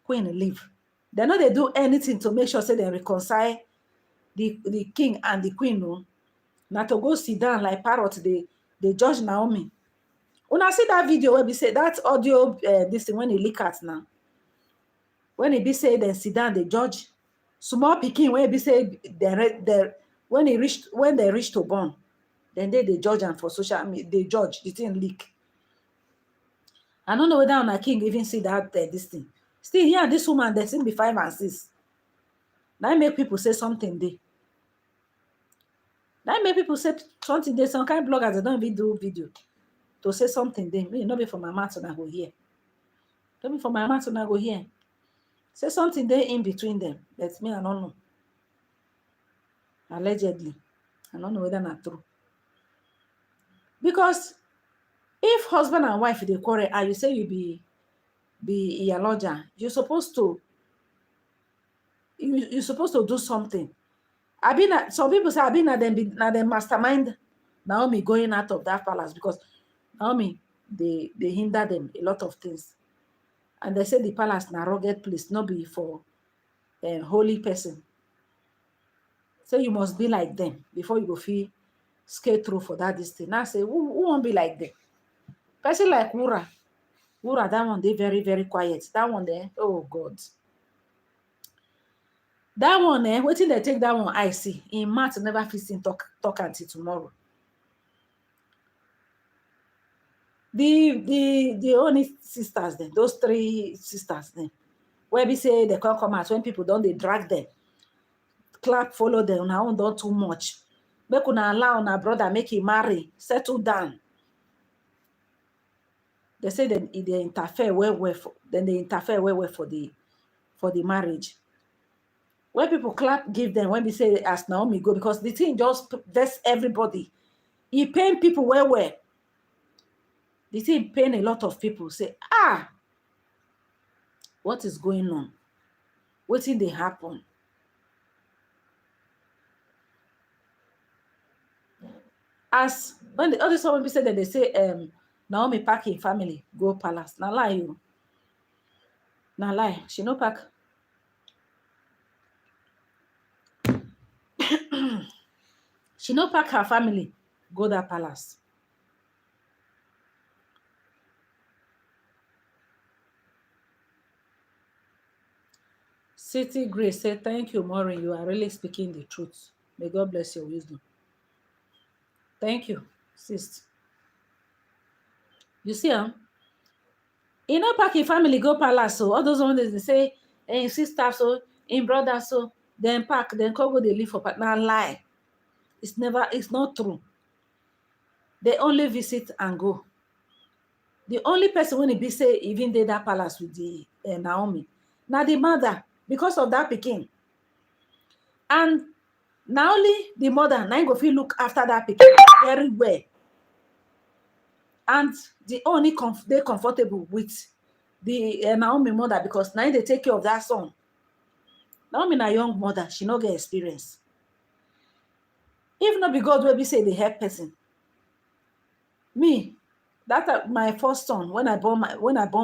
queen leave. They know they do anything to make sure say they reconcile the king and the queen. No, now to go sit down like parrot, they judge Naomi. When I see that video where we say that audio, this thing when he leak out now, when he be say then sit down, they judge small pikin where be say when they reach to born, then they judge and for social media they judge the thing leak. I don't know whether on a king even see that this thing. Still here, this woman they seem be 5 and 6. Now make people say something there. That make people say something. There's some kind of bloggers that don't even do video to say something. They me not be for my mouth and I go here. Don't be for my mouth and I go here. Say something there in between them. That's me. I don't know. Allegedly, I don't know whether not true. Because if husband and wife they quarrel and you say you be a lodger, you're supposed to you're supposed to do something. Some people say them mastermind Naomi going out of that palace because Naomi they hinder them a lot of things. And they say the palace na rugged place, not be for a holy person. So you must be like them before you go feel skate through for that distance. Now say who won't be like them? Person like Wura, that one they very very quiet. That one there, oh God. That one waiting they take that one I see. In March never fit him talk until tomorrow. The only sisters then, those 3 sisters then, where we say they can't come out when people don't they drag them, clap follow them. Now don't too much. Make una allow una brother make him marry, settle down. They say then they interfere well for then they interfere well for the marriage. When people clap, give them when we say as Naomi go, because the thing just vex everybody. He pain people well. The thing pain a lot of people. Say, what is going on? What did they happen? As when the other someone said that they say Naomi pack in family go palace. Now lie you. Now lie. She no pack. She no pack her family go that palace. City Grace said, thank you, Maureen. You are really speaking the truth. May God bless your wisdom. Thank you, sis. You see, in no pack in family go palace. So all those ones they say, in sister, so in brother, so then pack, then go they live for partner. Lie. It's not true. They only visit and go. The only person when it be say even did that palace with the Naomi. Now the mother, because of that pikin. And now only the mother now go feel look after that pikin very well. And the only they comfortable with the Naomi mother because now they take care of that son. Naomi na young mother, she no get experience. If not be God will be say the help person. Me, that my first son when I born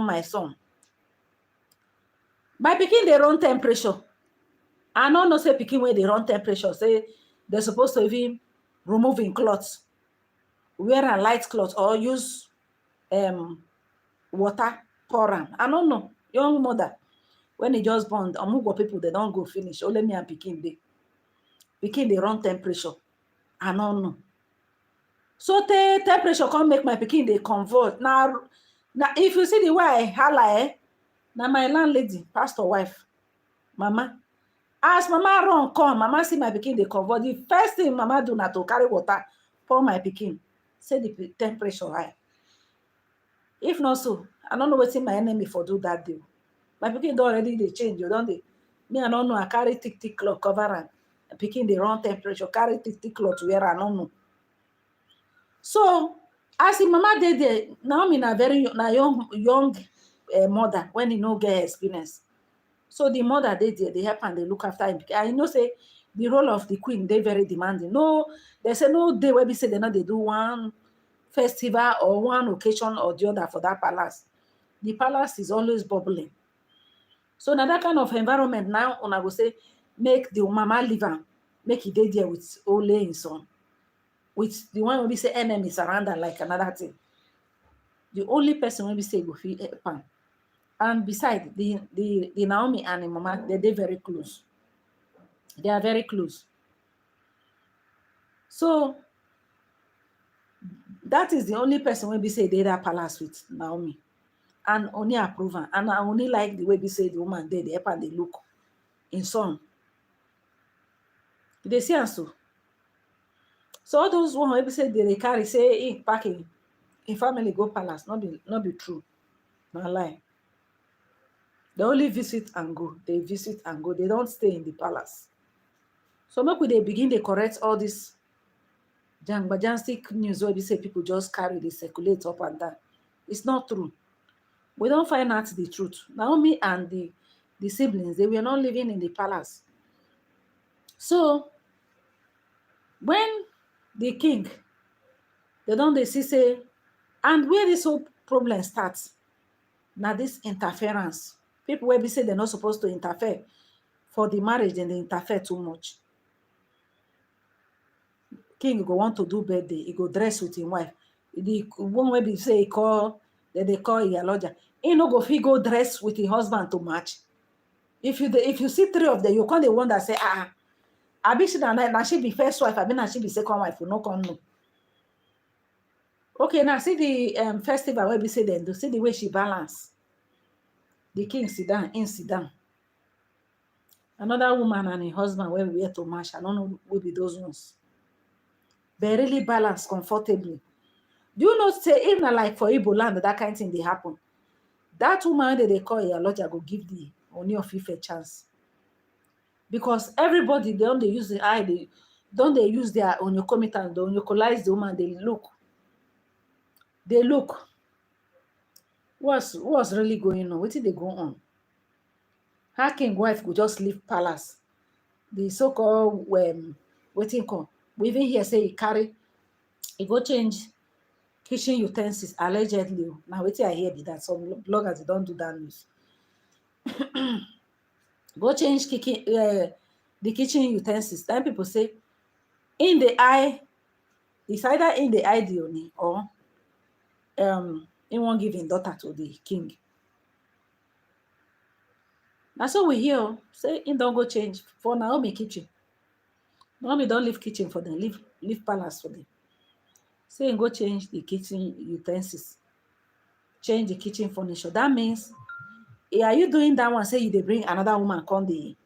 my son. My pikin they run temperature. I no say pikin where they run temperature. Say they're supposed to even removing clothes, wear a light cloth or use water pour am. I don't know. Young mother, when he just born, Omugo people they don't go finish. Only me and pikin they run temperature. I don't know. So the temperature can't make my pikin they convert. Now if you see the way I holla, now my landlady, pastor wife, mama. As mama run come, mama see my pikin they convert. The first thing mama do na to carry water pour my pikin. Say the temperature high. If not so, I don't know what's in my enemy for do that deal. My pikin don already they change. You don't they? Me I don't know. I carry thick cloth cover and pikin they run temperature. Carry thick cloth wear I don't know. So as the mama did there, Naomi na very young mother when he no get experience. So the mother they help and they look after him. I know say the role of the queen they very demanding. No, they say no day where we say they do one festival or one occasion or the other for that palace. The palace is always bubbling. So now that kind of environment now, I go say make the mama live and make it there with only in son. With the one we say enemies around her like another thing. The only person when we say go feel help. And besides, the Naomi and the mama, they're very close. They are very close. So that is the only person when we say they that palace with Naomi. And only approve her. And I only like the way we say the woman there, they help and they look in son. They see and so. So all those one wey be say they carry say in packing in family go palace, not be true, na lie. They only visit and go. They visit and go. They don't stay in the palace. So make we dey begin dey correct all this jangbajantic news wey be say people just carry, dey circulate up and down. It's not true. We don't find out the truth. Naomi and the siblings, they were not living in the palace. So when the king, they don't they see say, and where this whole problem starts, now this interference. People will be say they're not supposed to interfere for the marriage, and they interfere too much. King go want to do birthday, he go dress with his wife. The one wey be say he call, that they call Iyaloja, he no go fit go dress with his husband to match. If you see three of them, you call the one that say, abi she na she be first wife, abi na she be second wife, you no come know. Okay, now see the festival where we say them do, see the way she balance. The king sit down, in sit down. Another woman and her husband where we had to match, I don't know who will be those ones. They really balance comfortably. Do you know say if not like for Igbo land that kind of thing they happen? That woman that they call Iyaloja go give the Ooni of Ife a chance. Because everybody they don't use the eye, they use their onyokomitan, they onyokolize the woman, they look. They look. What's really going on? What did they go on? Her king wife could just leave palace. The so-called waiting call. We even hear say he go change kitchen utensils allegedly. Now wait till I hear that some bloggers they don't do that news. Go change the kitchen utensils. Then people say in the eye, it's either in the eye the Ooni or he won't give his daughter to the king. Now so we hear say he don't go change for Naomi kitchen. Naomi don't leave kitchen for them, leave palace for them. Say he go change the kitchen utensils, change the kitchen furniture. That means, are you doing that one? Say you they bring another woman come the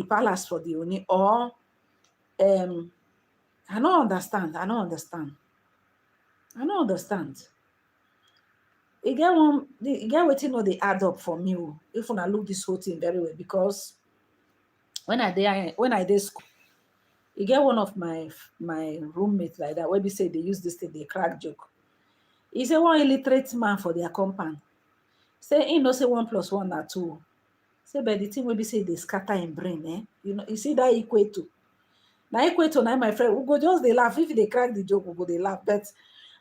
palace for the Ooni, or I don't understand. I don't understand. You get waiting know they add up for me. If I look this whole thing very well, because when I did school, you get one of my roommates like that, where we say they use this thing, they crack joke. He say one illiterate man for their compound. Say he no say 1 + 1 na 2. Say but the thing will be say they scatter in brain, eh? You see that equator. Now equator, now my friend, we go just they laugh. If they crack the joke, we go they laugh. But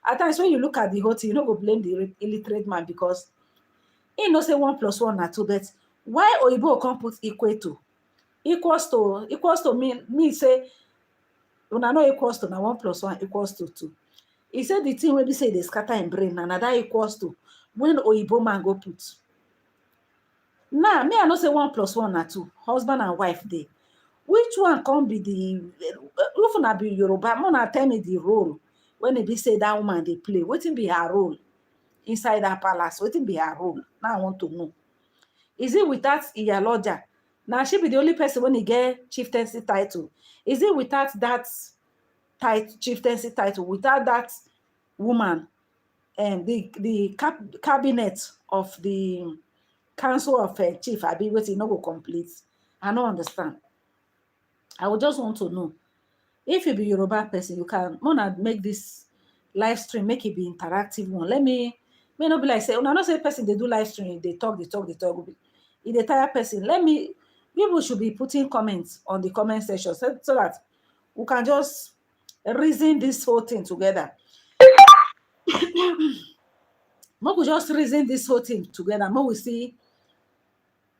at times when you look at the whole thing, you know go blame the illiterate man, because he no say 1 + 1 na 2. But why Oyibo can't put equator? Equals to me say una no equals to na 1 + 1 = 2. He said the thing wey be say they scatter in brain, and that equals to when Oyibo man go put. Now me I know say 1 + 1 na 2. Husband and wife dey. Which one can be the if una be Yoruba, mona tell me the role when it be say that woman they play. Wetin be her role inside that palace? Wetin be her role? Now I want to know. Is it without Iyaloja? Now she be the only person when he get chieftaincy title. Is it without that chieftaincy title, without that woman, and the cabinet of the council of chief, I be waiting, no go complete. I don't understand. I would just want to know, if you be Yoruba person, you can make this live stream, make it be interactive one. May not be like say, not say person they do live stream, they talk. If the entire person, people should be putting comments on the comment section so that we can just reason this whole thing together. We just reason this whole thing together. We see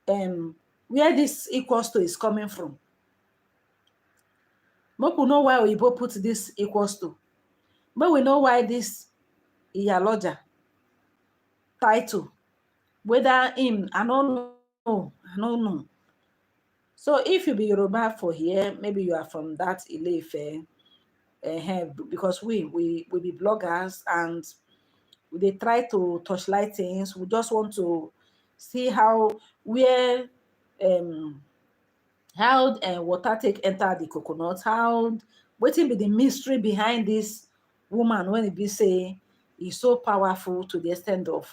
where this equals to is coming from. We know why Oyibo put this equals to. But we know why this Iyaloja title, whether him, I don't know. So if you be Yoruba for here, maybe you are from that Ile-Ife, because we be bloggers and they try to touchlight things. We just want to see how water take enter the coconut, how Wetin be the mystery behind this woman when it be say is so powerful to the extent of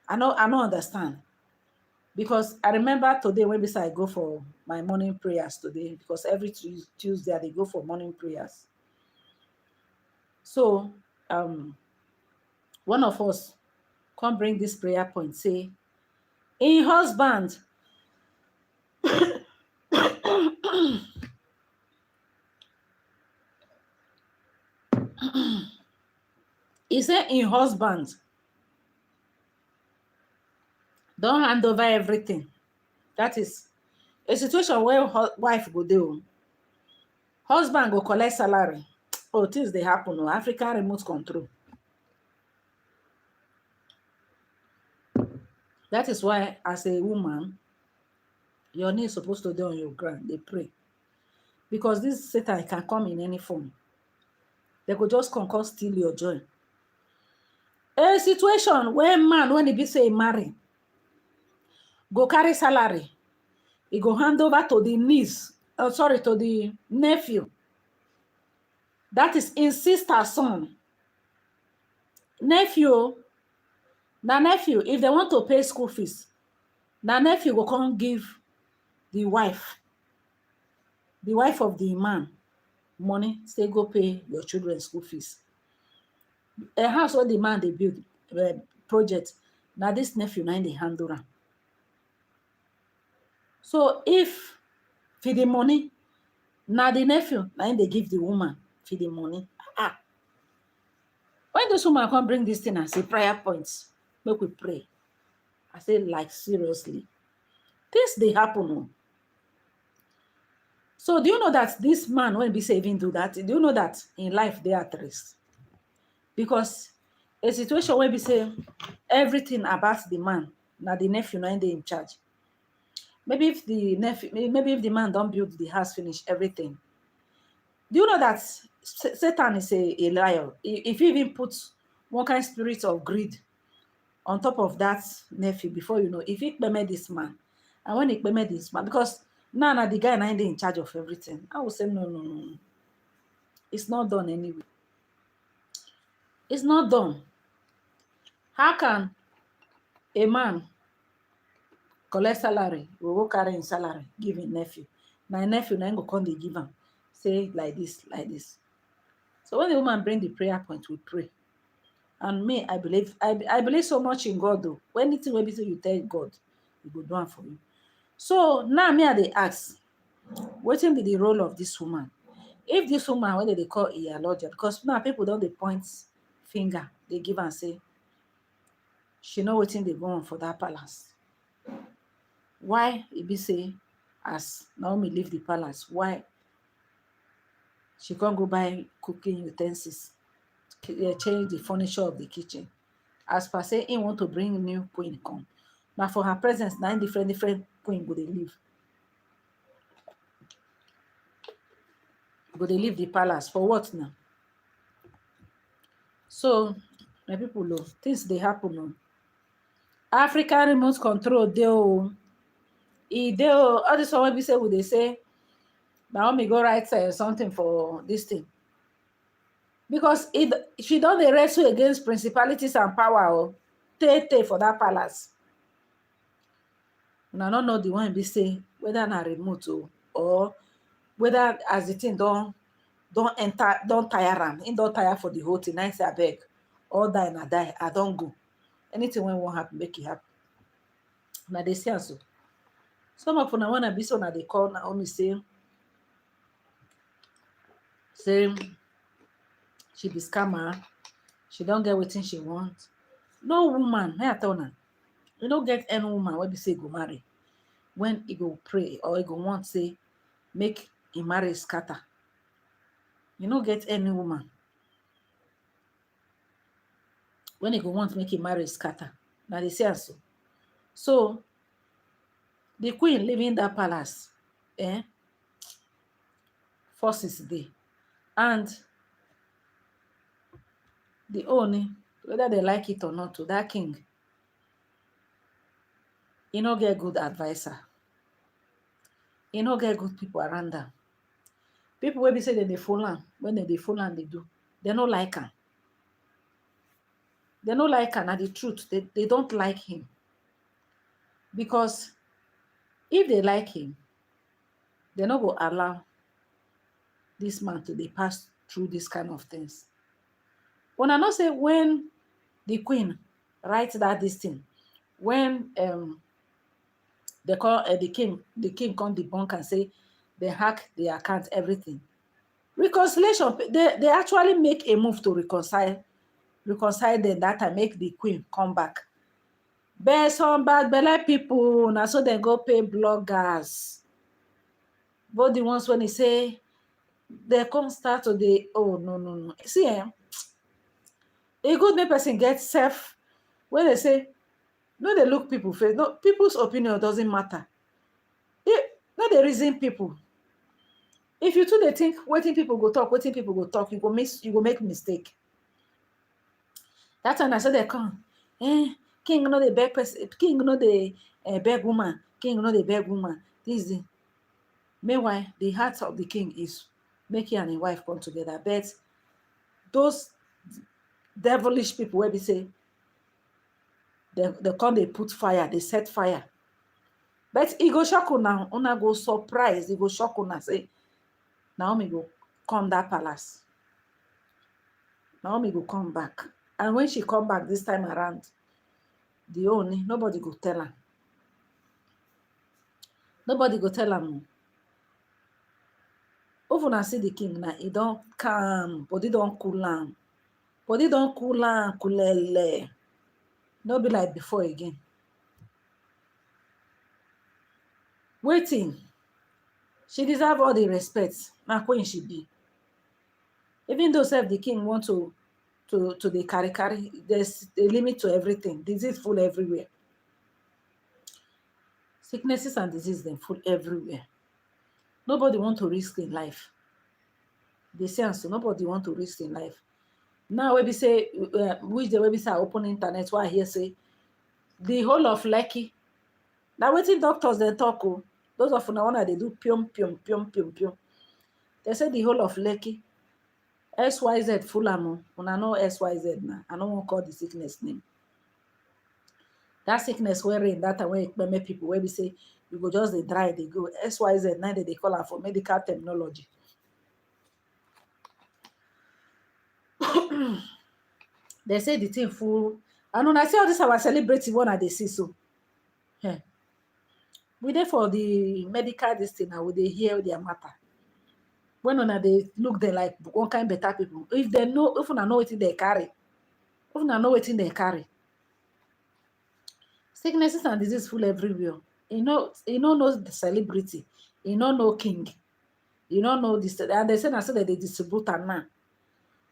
I no understand. Because I remember today when I go for my morning prayers today, because every Tuesday they go for morning prayers. So one of us come bring this prayer point, say, in husband, he said, in husband, don't hand over everything. That is a situation where wife go do. Husband go collect salary. Oh, things they happen. Oh, African remote control. That is why, as a woman, your knee is supposed to be on your ground. They pray. Because this Satan can come in any form. They could just come steal your joy. A situation where man, when he be say marry, go carry salary, he go hand over to the niece, to the nephew. That is in sister son. Nephew, na nephew, if they want to pay school fees, na nephew go come give the wife of the man, money, say go pay your children school fees. A house where the man they build project, now this nephew now they handle am. So if for the money, now the nephew now they give the woman for the money. When this woman come bring this thing and say prayer points, make we pray. I say, like, seriously, this they happen. Oh. So do you know that this man, when we say even do that, do you know that in life they are at risk? Because a situation where we say everything about the man, now the nephew now they in charge. Maybe if the nephew, maybe if the man don't build the house, finish everything. Do you know that Satan is a liar? If he even puts one kind of spirit of greed on top of that nephew, before you know, if he permit this man, and when he permit this man, because now the guy now in charge of everything, I will say no. It's not done anyway. It's not done. How can a man collect salary, we go carry him salary, give him nephew? My nephew now go come they give him, say like this, like this. So when the woman bring the prayer point, we pray. And me, I believe so much in God though. When anything will be so you tell God, He will do it for you. So now me they ask, what will be the role of this woman? If this woman, when they call Iyaloja, because now people don't they point finger, they give and say, she know what they go on for that palace. Why it be say, as Naomi leave the palace, why she can't go buy cooking utensils, change the furniture of the kitchen? As per say, he want to bring new queen come. Now for her presence, 9 different queen go they leave. Go they leave the palace for what now? So my people know things they happen. No. African remote control all this one when we say, would they say Naomi go write something for this thing? Because she done the wrestle against principalities and power, take for that palace. And I don't know the one be say whether na remote or whether as the thing don't tire am. He don't tire for the whole thing. I say abeg, all die na die. I don't go. Anything when won't happen, make it happen. Now they say so. Some of them wanna be so now they call Naomi say she be scammer, she don't get what she want. No woman, I tell her, you don't get any woman when be say go marry. When he go pray or he go want say make him marriage scatter. You don't get any woman when he go want make him marriage scatter. Now they say so. So the queen living that palace, forces day. And the Ooni, whether they like it or not, to that king, he no get good advisor. He no get good people around them. People wey be say dem dey follow am, when dem dey follow am dey do, dem no like am. They no like am, na the truth. They don't like him. Because if they like him, they no go allow this man to dey pass through this kind of things. Una know say when the queen write that this thing, when they call the king come debunk and say they hack the account, everything. Reconciliation, they actually make a move to reconcile them that time, make the queen come back. But some bad belle people, now so they go pay bloggers. Both the ones when they say they come start to the oh no. See, a good make person get self when they say no, they look people face. No, people's opinion doesn't matter. No, they reason people. If you too they think waiting people go talk, you go make mistake. That time I said they come. King no the beg person, king no the beg woman, king no the beg woman. This is the meanwhile the heart of the king is making and his wife come together. But those devilish people where they say they come, they put fire, they set fire. But he go shock una go surprise, he go shock una say Naomi go come that palace. Naomi go come back. And when she come back this time around, the Ooni, nobody go tell her. Nobody go tell her. Even I see the king now, he don't calm, body don't cool am. Body don't cool am, coolele. No be like before again. Waiting. She deserve all the respect. Now queen she be. Even though self the king want to the carry, there's a limit to everything. Disease full everywhere. Sicknesses and disease them full everywhere. Nobody want to risk in life. They say so. Nobody want to risk in life. Now we say which the way say open internet, why I hear say the whole of Lekki. Now waiting doctors they talk. Those of una one they do pium. They say the whole of Lekki. SYZ Fulham. Una know SYZ now. I don't want to call the sickness name. That sickness where rain that way make people where we say you go just they dry, they go SYZ now they call her for medical terminology. They say the thing full. And when I see all this our celebrity one they see so. Yeah. We there for the medical this thing now, they hear their matter. When they look they like one kind better people. If they know, if I know what they carry, if I know what they carry. Sicknesses and disease full everywhere. You know the celebrity. You know king. You know this. And they say that they distribute a man.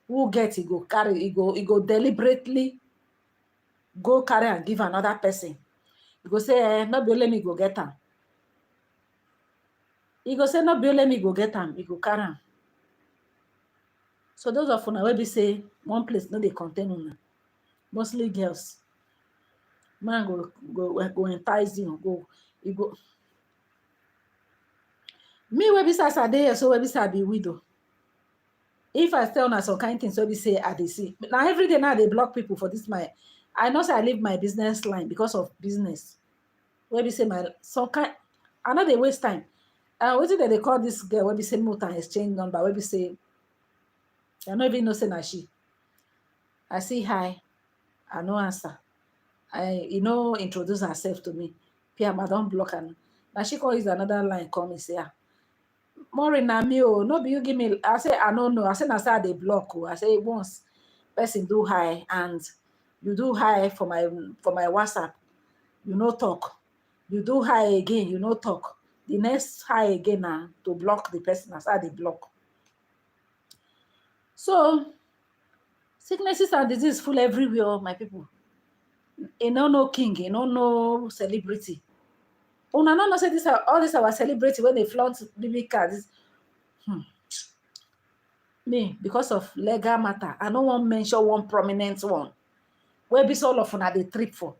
Who get it go carry, it go deliberately go carry and give another person. You go say, no be let me go get him. He go say, no be let me go get him. He go carry him. So those of una wey be say one place no dey contain una, mostly girls. Man go entice you, go. Me wey be say as I dey here, so wey be say I be widow. If I tell una some kind things, so be say I dey see. Now every day now they block people for this my. I know say I leave my business line because of business. Wey be say my some kind. I know they waste time. What did they call this girl? Wey be say motor exchange number. Wey be say. I don't even know say na she. I see hi. I no answer. Introduce herself to me. Pia madam block her. Now she call use another line, call me say, Maureen na me oh, no be you give me. I say I don't know. I say na say they block. I say once person do hi and you do hi for my WhatsApp, you no talk. You do hi again, you no talk. The next hi again now to block the person. That's how they block. So, sicknesses and disease full everywhere, my people. You no king, you no celebrity. Una no say this all this our celebrity when they flaunt BB cards. Me, because of legal matter, I don't want to mention one prominent one. Where be all of una they trip for.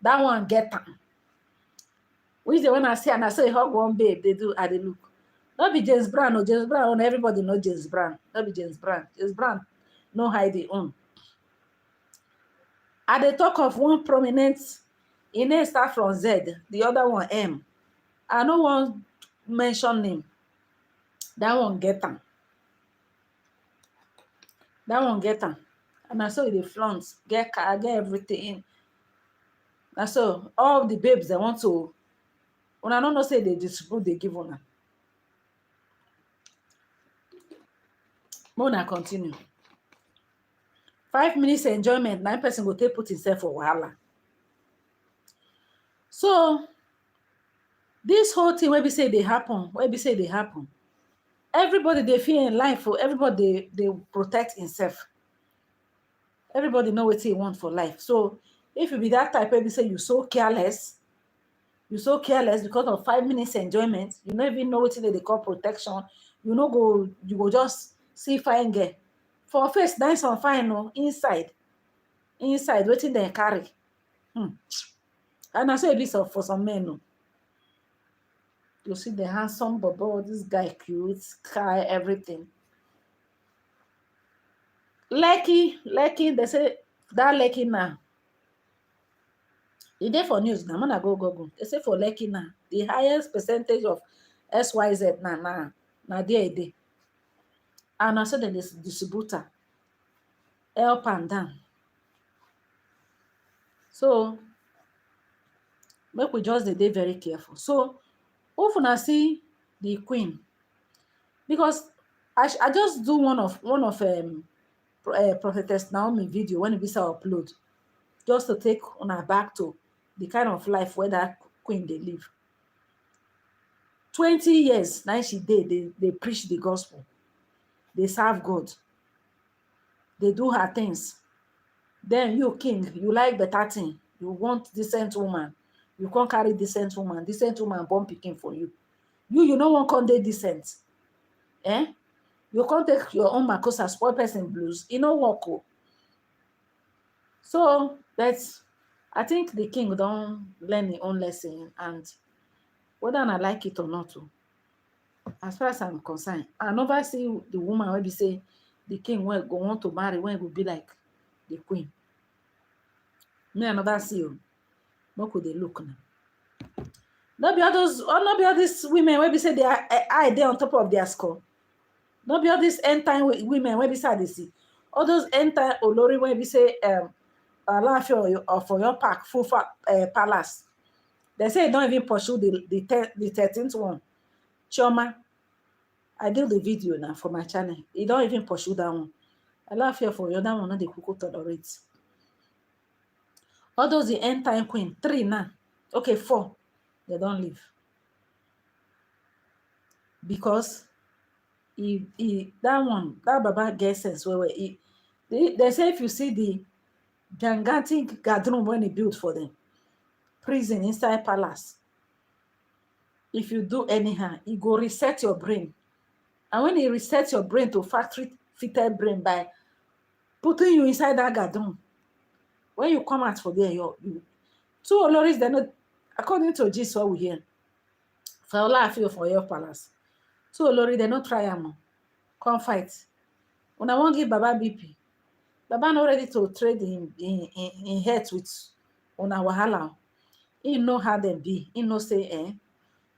That one get them. Which the when I say and I say hug one babe, they do at the look. No be James Brown, no James Brown own, everybody know James Brown. No be James Brown. James Brown no hide the own. I dey talk of one prominent, e name start from Z, the other one M. I no wan mention name. That one get am. That one get am. And na so e dey flaunt, get car, get everything. Na so all the babes they want to, una no know say they distribute, they give una. More na continue. 5 minutes enjoyment, 9 person go take put himself for wahala. So this whole thing wey be say dey happen, everybody dey feel in life, or everybody they protect himself. Everybody know what he want for life. So if you be that type wey be say you so careless because of 5 minutes enjoyment, you no even know what they call protection. You go just see fine girl for face, nice and fine, no inside wetin dem carry. And na so it is for some men, no. You see the handsome bobo, this guy cute, car, everything. Lekki, they say that Lekki now. E dey for news now. I'm gonna go Google. They say for Lekki now, the highest percentage of XYZ now there e dey. And also the distributor up and down. So make we just dey very careful. So if una see the queen, because I just do one of Prophetess Naomi video when it be upload, just to take una back to the kind of life where that queen they live. 20 years now she did, they preach the gospel, they serve God, they do her things. Then you king, you like better thing, you want decent woman, you can't carry decent woman born picking for you. You no one can dey decent. You can't take your own makosa spoil person blues. You know what? So that's, I think the king don't learn his own lesson, and whether I like it or not, as far as I'm concerned, I never see the woman when be say the king will go want to marry when it will be like the queen. Me, I never see you. What could they look now? Not be all these women when be say they are eye there on top of their skull. Not be all these end time women when be say they see. All those end time olori when be say allow for your park full palace. They say they don't even pursue the 13th one. Chioma, I do the video now for my channel. You don't even pursue that one. Allow for your that one, not the cuckoo tolerate. All those the end time queen, 3 now. Okay, 4. They don't leave. Because that Baba gets sense where they say if you see the gigantic garden when he built for them, prison inside palace, if you do anyhow, he go reset your brain. And when he resets your brain to factory fitted brain by putting you inside that garden, when you come out for there, you 2 Oloris, they're not, according to gist what we hear, for all I feel for your palace, 2 Olori, they not try am, come fight. When I won't give Baba BP, Baba not ready to trade in head with una wahala. He know how them be. He know say,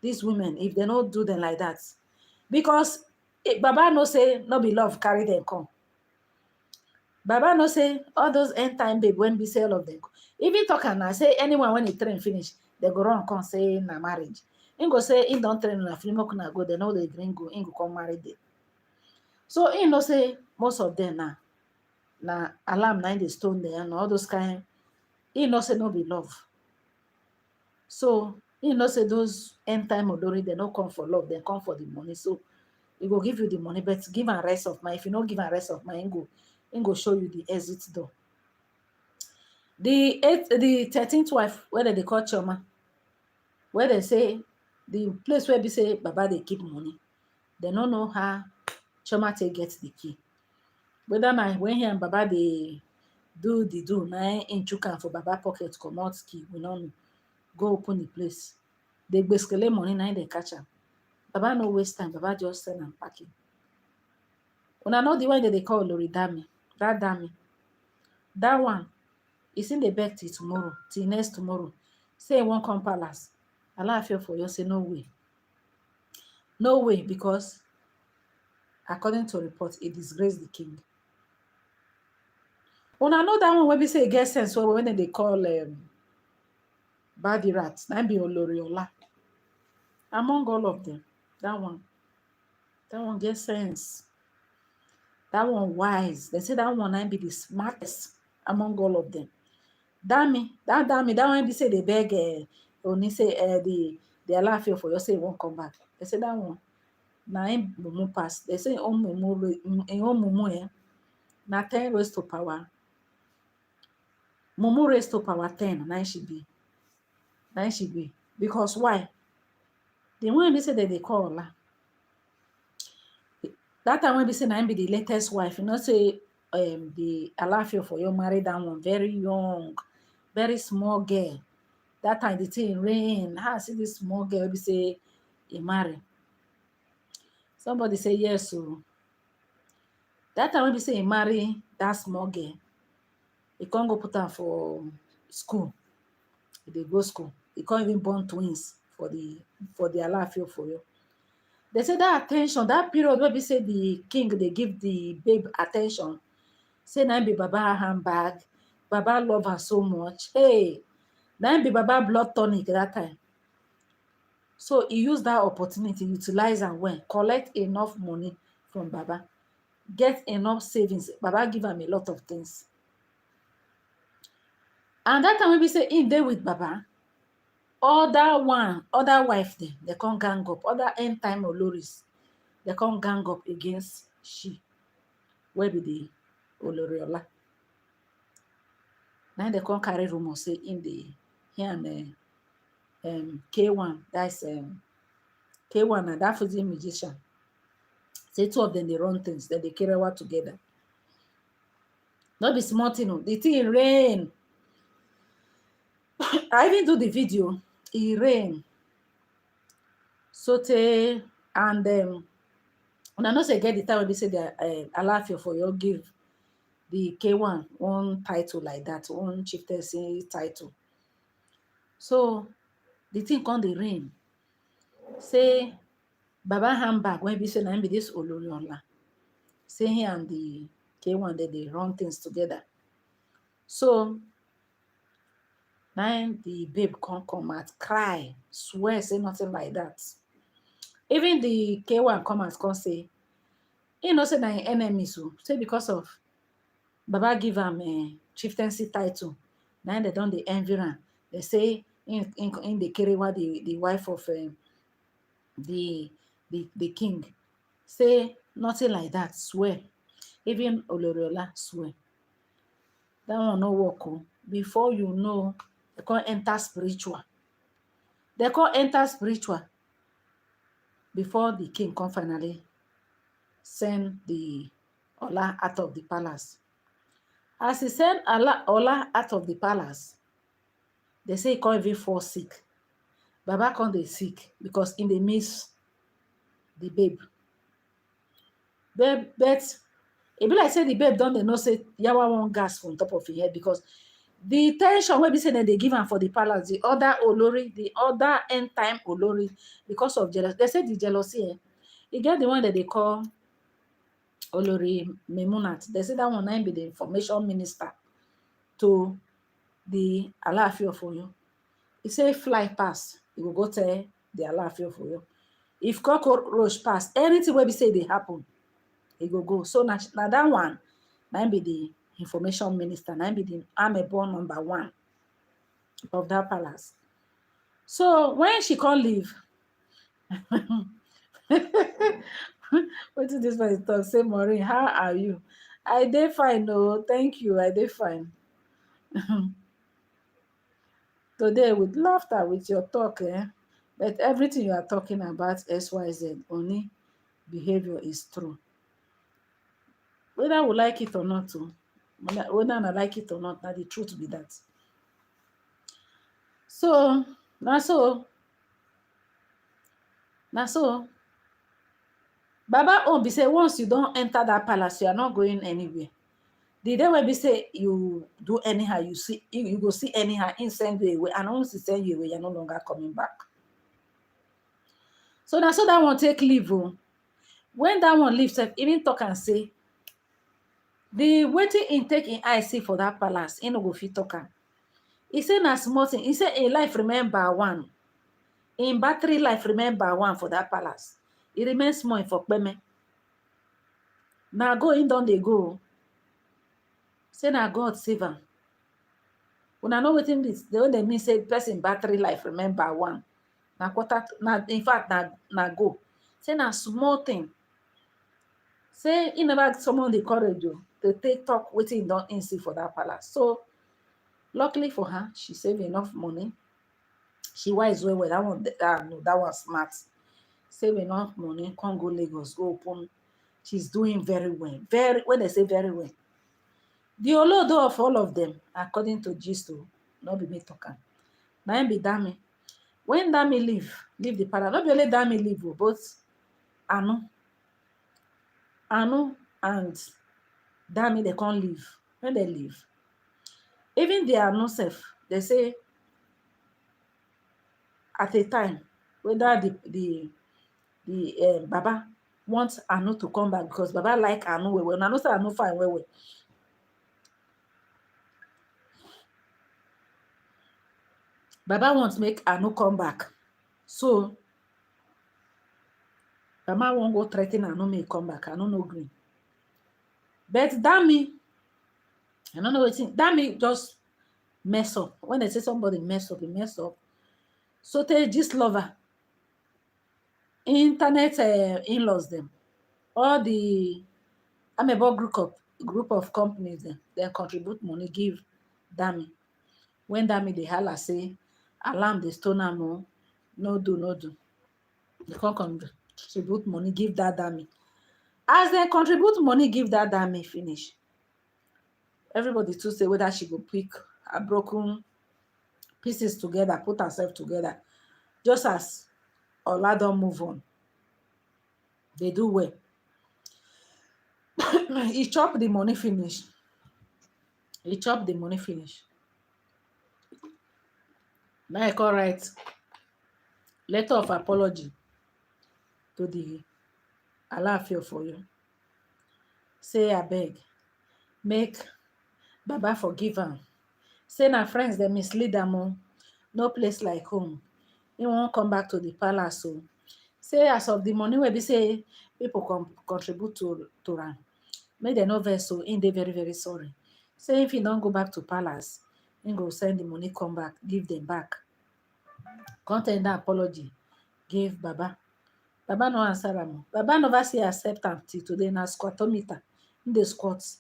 these women, if they don't do them like that, because Baba no say no be love carry them come. Baba no say all those end time babe when we say all of them. Even talk and I say anyone when he train finish, they go run come say na marriage. He go say he don't train na film na go, they know they drink go, he go come marry them. So he no say most of them na alarm 9 the stone there and all those kind. He no say no be love. So he no say those end time odori, they don't come for love, they come for the money. So he go give you the money, but give a rest of mind. If you don't give a rest of mind, he go show you the exit door. The 13th wife, where they call Chioma, where they say the place where they say Baba they keep money, they don't know how Chioma take get the key. Whether now when he and Baba they do now in chukan for Baba pocket come out key, we don't know. Go open the place. They basically money now they catch her. Baba no waste time. Baba just send am packing. Una know the one that they call Lori Dami. That Dami. That one is in the bed till tomorrow, till next tomorrow. Say he won't come palace. Allah fear for you. Say no way. No way, because according to reports, it disgraced the king. Una know that one when we say get sense, so when they call Badi Rat, that be Oloriola. Among all of them, that one get sense. That one wise. They say that one might be the smartest among all of them. Dami, that one be say they beg only say the Alafia for you say won't come back. They say that one. Na him mumu pass. They say mumu na 10 raised to power. Mumu raised to power 10. Now she be. Now she be. Because why? The one they say that they call her. That time when they say na be the latest wife, you know, say the Alafia for you married that one very young, very small girl. That time the thing rain. How see this small girl be say he marry. Somebody say yes, so that time when we say he marry that small girl, he can't go put her for school. They go school. He can't even born twins for the Alafia for you. They say that attention, that period where we say the king they give the babe attention. Say now be Baba handbag, Baba love her so much. Hey, now be Baba blood tonic that time. So he used that opportunity, utilize and when collect enough money from Baba, get enough savings. Baba give him a lot of things. And that time when we say in there with Baba, other wife they can't gang up, other end time Oloris, they can't gang up against she. Where be the Oloriola? Now they can't carry rumor say in the here and K1, that's K1 and that Fuji magician. Say two of them they run things, then they carry what together. Not be smart, you know. The thing rain. I even do the video. It rain. Sote and when I know say get the time when they say that Alafia for your give the K1 one title like that, one chieftaincy title. So the thing come the rain. Say Baba handbag when we say na be this Oloriola. Say he and the K1 they run things together. So now the babe can't come out, cry, swear, say nothing like that. Even the K1 come out, come say, you know, say na him enemies, so say because of Baba give him a chieftaincy title. Now they don't the envy am. They say in the Kerewa, the wife of the king. Say nothing like that, swear. Even Oloriola swear. That one no work. Before you know, they can't enter spiritual. They can't enter spiritual before the king come finally send the Ola out of the palace. As he sent Ola out of the palace, they say he can't even fall sick. Baba can't dey sick because in the miss the babe. But it be like say the babe don't they know say yawa one gas from top of his head because the tension wey be say that they give him for the palace, the other Olori, the other end time Olori, because of jealousy. They say the jealousy. You get the one that they call Olori Memunat. They say that one might be the information minister to the Alafia for you. He say fly pass, he will go tell the Alafia for you. If cockroach pass, anything where we say they happen, he go. So now that one might be the information minister, might be the Amebo number 1 of that palace. So when she can't leave, what did this person talk? Say, Maureen, how are you? I dey fine, no, thank you. I dey fine. Today with laughter with your talk, but everything you are talking about XYZ, only behavior is true. Whether we like it or not, whether I like it or not, now the truth be that. So now so Baba own be say once you don't enter that palace, you are not going anywhere. The day when be say you do anyhow, you go see anyhow, in send you away, and once you send you away, you're no longer coming back. So now so that one take leave. Oh. When that one leave, even talk and say the waiting in take in eye see for that palace, in no go fit talk am. He say na small thing. He say in life remember one. In battery life remember one for that palace. It remains small for Peme. Now go in don dey go. Say na God save am. Una know wetin this? The one they mean say person battery life remember one. Na quarter na in fact na go. Say na small thing. Say he never summon the courage to take talk wetin don in see for that palace. So luckily for her, she save enough money. She wise well. That one no, that one smart. Save enough money, can't go Lagos, go open. She's doing very well. Very when they say very well. The olodo of all of them, according to gist, not be me talking. Now him be Dami. When Dami leave the palace, not be only Dami leave, both Anu and Dami they can't leave. When they leave, even the Anu self, they say at a time whether the Baba wants Anu to come back because Baba like Anu well. When Anu say Anu fine well. Baba wants make Anu come back. So Baba won't go threaten Anu may come back. Anu no green. But Dami, I don't know what Dami just mess up. When they say somebody mess up, he mess up. So they just lover. Internet in-laws them. All the amebo group of companies them, they contribute money, give Dami. When Dami they holla say, alarm the stone am no do. They can't contribute money, give that Dami. As they contribute money, give that Dami finish. Everybody to say whether she go pick her broken pieces together, put herself together. Just as Ola don't move on. They do well. He chop the money finish. Now I call write letter of apology to the Alaafin for you. Say abeg, make Baba forgive am. Say na friends they mislead am. No place like home. He won't come back to the palace. So say as of the money wey be say people contribute to am, make dem no vex. So in dey very very sorry. Say if he don't go back to palace, he go send the money come back, give them back. Come tender apology, give Baba. Baba no answer am. Baba never say accept am till today. Na squatometer in the squats.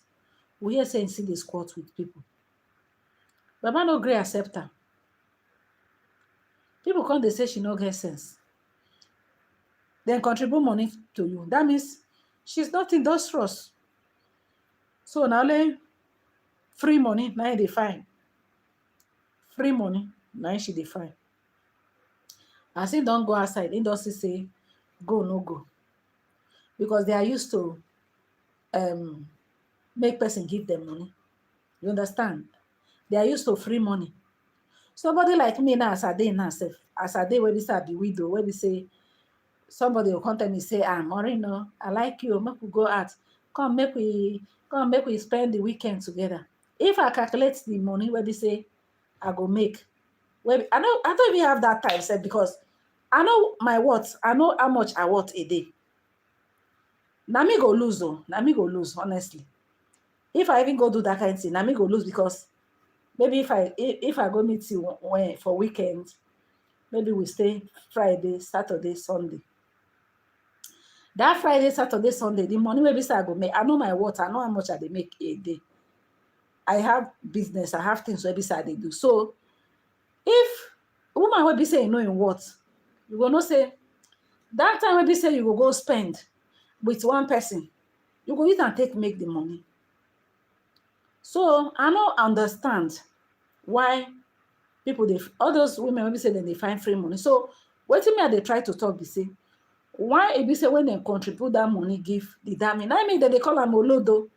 We hear say he see the squat with people. Baba no gree accept am. People come they say she no get sense. Then contribute money to you. That means she's not industrious. So now only free money, now they find. Free money, now she define. As he don't go outside, industry say go no go. Because they are used to make person give them money. You understand? They are used to free money. Somebody like me now, as I dey now, as I dey where this I be widow, where we say somebody will come tell me, say, Maureen, I like you, make we go out. Come make we spend the weekend together. If I calculate the money where we say I go make, I don't even have that time set because I know my worth, I know how much I worth a day. Now me go lose though. Now me go lose, honestly. If I even go do that kind of thing, now me go lose because maybe if I go meet you for weekend, maybe we stay Friday, Saturday, Sunday. That Friday, Saturday, Sunday, the money maybe say I go make. I know my worth. I know how much I dey make a day. I have business. I have things where beside they do. So if woman will be saying no in what, you will not say that time will be say you will go spend with one person. You go use and make the money. So I don't understand why people all those women will be saying they find free money. So what me they try to talk be say Why e be say when dem contribute that money give the dami, na mean dem dey call am olodo.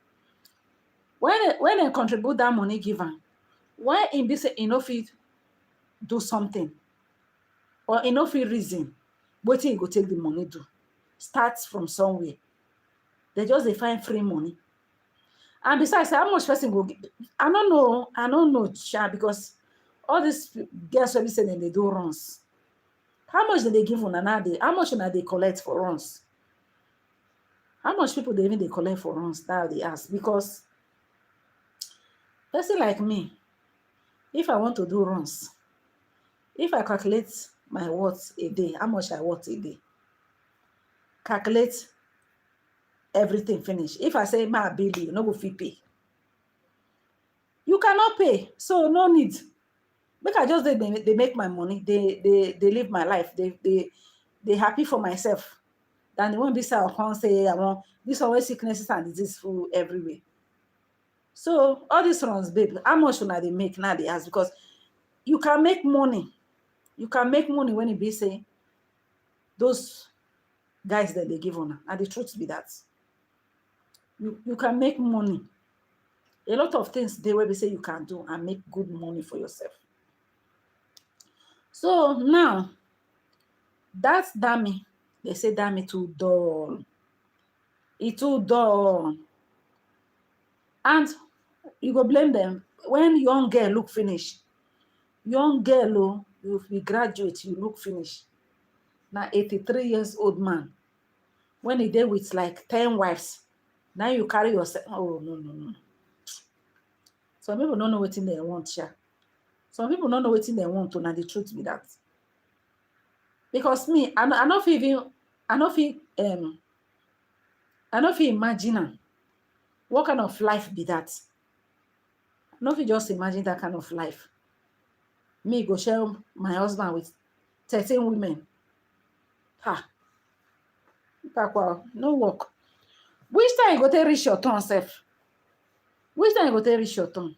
When dem contribute that money give am, why e be say e no fit do something, or e no fit reason wetin e go take the money do? Start from somewhere. They just dey find free money. And besides, how much person go give? I don't know, sha, because all these girls wey be say dem dey do runs, how much do they give una nowadays? How much una dey collect for runs? How much people dey even dey collect for runs now they ask? Because person like me, if I want to do runs, if I calculate my worth a day, how much I worth a day, calculate everything finish. If I say my bill, you no go fit pay. You cannot pay, so no need. Make I just they make my money, they live my life, they happy for myself. Then they won't be say I can't say I want this always sicknesses and disease full everywhere. So all these runs, babe, how much will they make now? They ask, because you can make money. You can make money when it be say those guys that they give on. And the truth be that you can make money. A lot of things they will be say you can do and make good money for yourself. So now that's dami. They say dami too dull. It too dull. And you go blame them when young girl look finish. Young girl, oh, you be graduate, you look finish. Now 83 years old man, when he did with like 10 wives, now you carry yourself. Oh no. Some people don't know what they want, yeah. Some people don't know what they want to. Now the truth be that. Because me, I not imagine what kind of life be that. I not just imagine that kind of life. Me go share my husband with 13 women. Ha. No work. Which time you go to reach your turn, self? Which time you go to reach your turn?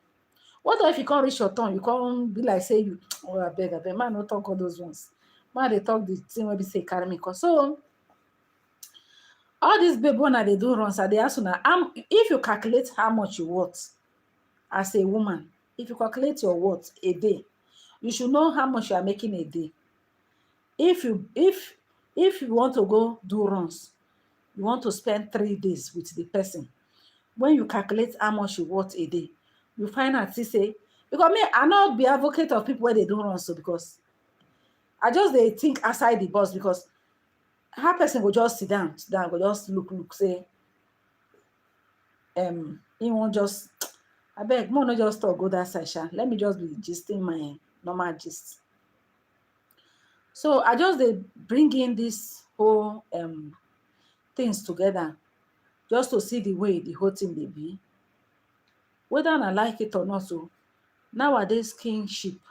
What if you can't reach your turn? You can't be like, say you, oh, I beg, man, no talk all those ones. Man, they talk the thing where we say carry me. So, all these baby when they do runs, they ask now, if you calculate how much you worth as a woman, if you calculate your worth a day, you should know how much you are making a day. If you want to go do runs, you want to spend 3 days with the person. When you calculate how much you worth a day, you find out, say, because me, I not be advocate of people where they do runs, so because I just they think outside the box, because how person will just sit down, will just look, say, he won't just, I beg, more not just talk, go that side, sha. Let me just be gisting my normal gist. So I just they bring in this whole things together, just to see the way the whole thing they be. Whether I like it or not, so nowadays kinship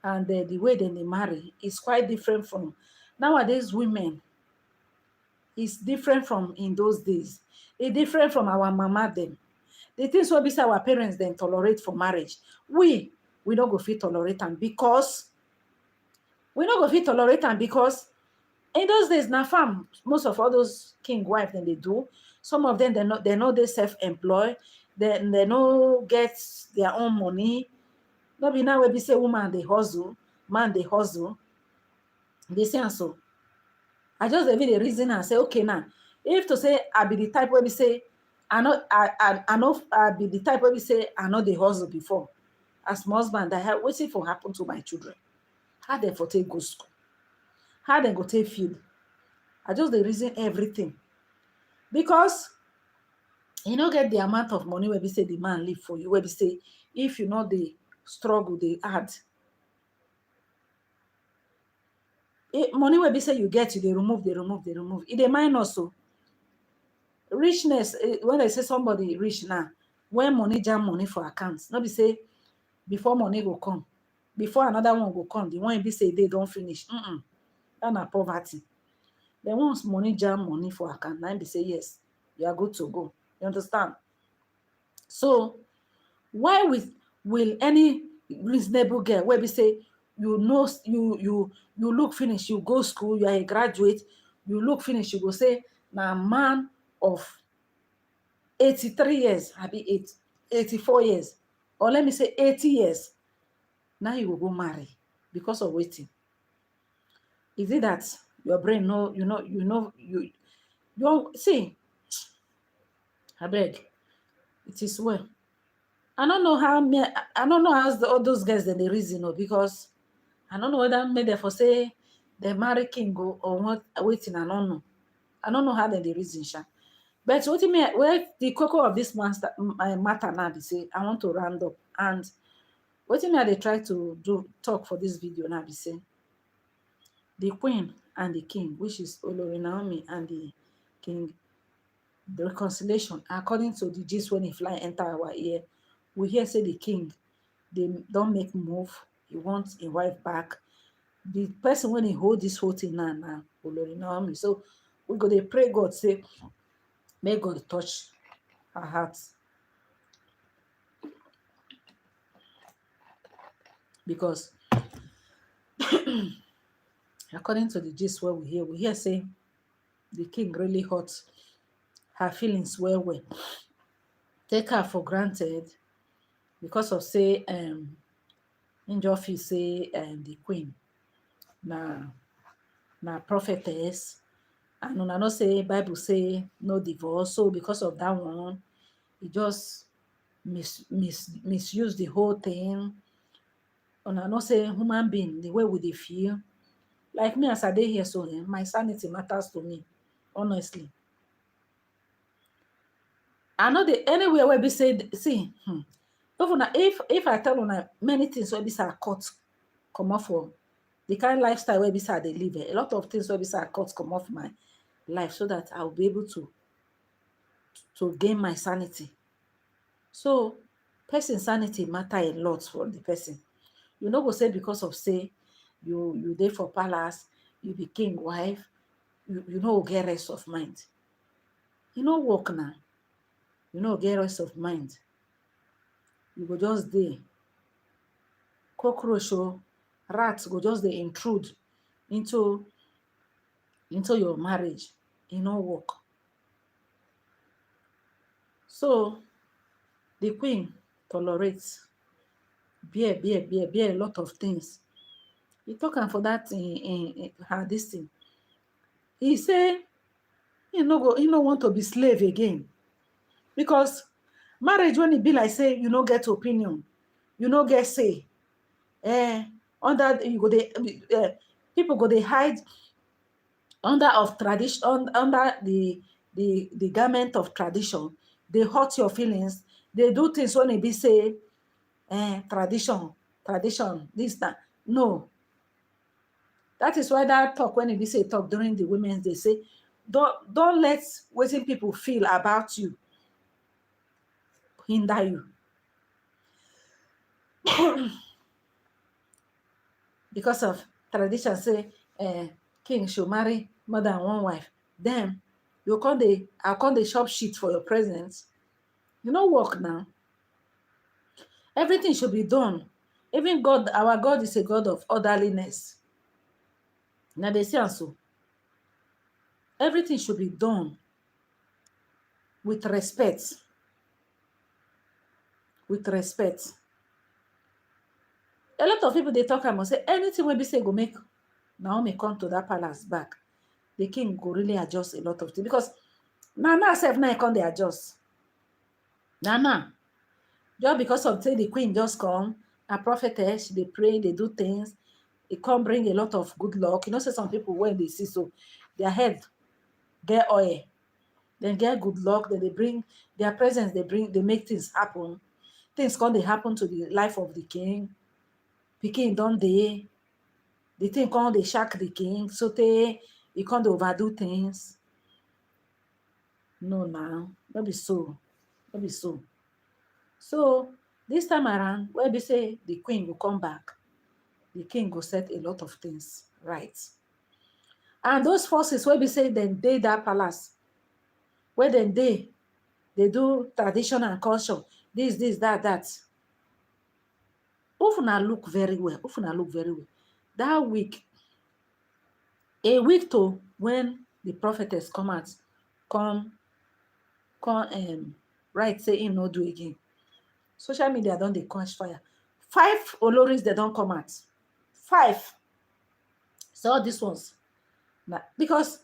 and the way they marry is quite different from nowadays women. It's different from in those days. It's different from our mama them. The things what beside our parents then tolerate for marriage. We don't go fit tolerate them because in those days now fam, most of all those king wife then they do. Some of them they know they self-employed, then they know get their own money. Not be now where we say woman they hustle, man they hustle. They say and so. I just every the reason and say, okay now, if to say I be the type where we say I be the type where we say I know the hustle before. As my husband, I have waiting for happen to my children. How they for take go school? How they go take field? I just the reason everything. Because you don't get the amount of money where we say the man live for you, where we say if you know the struggle they add. Money where we say you get, they remove. It they mind also. Richness, when they say somebody rich now, when money jam money for accounts, not be say before money will come, before another one will come, the one be say they don't finish. That's not poverty. Then once money jam money for account, now be say yes, you are good to go. You understand? So why will any reasonable girl where we say you know you look finish, you go school, you are a graduate, You look finish, you go say, na man of 83 years, abi 84 years, or let me say 80 years. Now you will go marry because of waiting. Is it that your brain know, you don't see? I beg, it is well. I don't know how I don't know how all those guys then they reason, because I don't know whether made them for say they marry king go or what waiting. I don't know how they reason, sha. But what you mean? Where the cocoa of this matter now? They say I want to round up, and what you mean? They try to do talk for this video now. They say the queen and the king, which is Olori Naomi and the king, the reconciliation according to the gist when he fly enter our ear. We hear say the king, they don't make move. He wants a wife back. The person when he hold this whole thing now, Olori Naomi. So we go, they pray God, say, may God touch her heart. Because according to the gist where we hear say the king really hurt her feelings well. Take her for granted because of say Njofi say the queen na prophetess, and una know say Bible say no divorce. So because of that one, he just misuse the whole thing. Una know say human being, the way we dey feel, like me as I dey here, so my sanity matters to me, honestly. I know the anywhere where be say, see, even if I tell una many things where be say I cut come off for the kind lifestyle where be say they live, a lot of things where be say I cut come off my life, so that I'll be able to gain my sanity. So person sanity matter a lot for the person. You know, go say because of say you there for palace, you be king wife, you know get rest of mind. You know work now. You know get rest of mind. You go just there. Cockroach or rats go just they intrude into your marriage. You know work. So the queen tolerates bear a lot of things. He talking for that in her this thing. He say he no want to be slave again, because marriage when it be like say you no get opinion, you no get say. Under you go people go they hide under of tradition, under the garment of tradition. They hurt your feelings. They do things when it be say tradition this that. No, that is why that talk when it be say talk during the women's, they say don't let wetin people feel about you hinder you. Because of tradition say king should marry more than one wife, then I'll come the shop shit for your presence. You know work now. Everything should be done. Even God, our God is a God of orderliness. Now they say so. Everything should be done with respect. With respect. A lot of people they talk about say anything when be say go make Naomi come to that palace back, the king go really adjust a lot of things, because Nana self now come they adjust. Nana, just because of say the queen just come, a prophetess, they pray, they do things, it can bring a lot of good luck. You know, say some people when they see so their head get oil, then get good luck, then they bring their presence, they make things happen. Things come they happen to the life of the king. The king don't they? The thing come they shock the king, so they can't overdo things. No, now, not be so. Not be so. So this time around, where we say the queen will come back, the king will set a lot of things right. And those forces where we say then they that palace, where then they do tradition and culture, this, that. Often I look very well. Often I look very well. That week, a week to when the prophetess come out, come write say im no do again. Social media don dey catch fire. 5 oloris they don come out. 5. So all these ones na because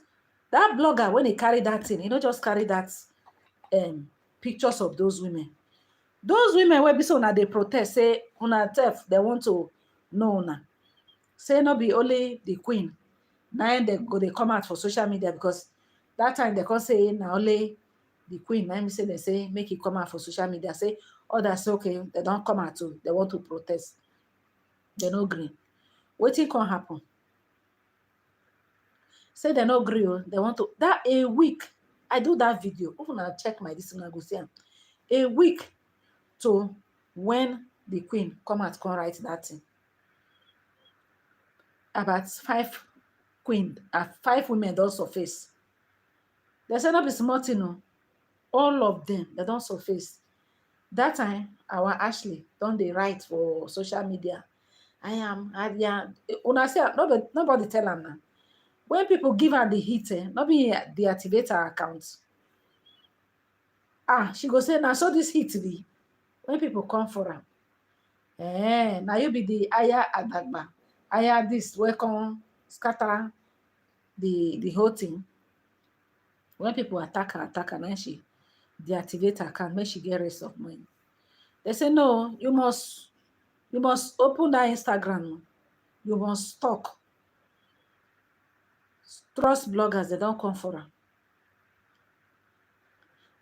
that blogger when he carry that thing, he no just carry that pictures of those women. Those women wey be so una dey protest say una sef they want to know una. Say no be only the queen na im they go dey come out for social media, because that time they come say na only the queen na im say they say make it come out for social media. Say others say okay, they don't come out too, they want to protest. They no gree. Wetin come happen? Say they no gree, they want to that a week. I do that video. If una check my this, una go see am. A week to when the queen come out come write that thing. About 5 women don surface. They say no be small thing o. All of them, they don surface. That time, our Ashley don dey write for social media. I am una say nobody tell am na. When people give her the hit, no be deactivate her account. She go say na so this hit be. When people come for am, now you be the aya adagba, aya this welcome scatter the whole thing. When people attack her, then she deactivate her account, make she get rest of mind. They say no, you must open that Instagram. You must talk. Trust bloggers, they don't come for her.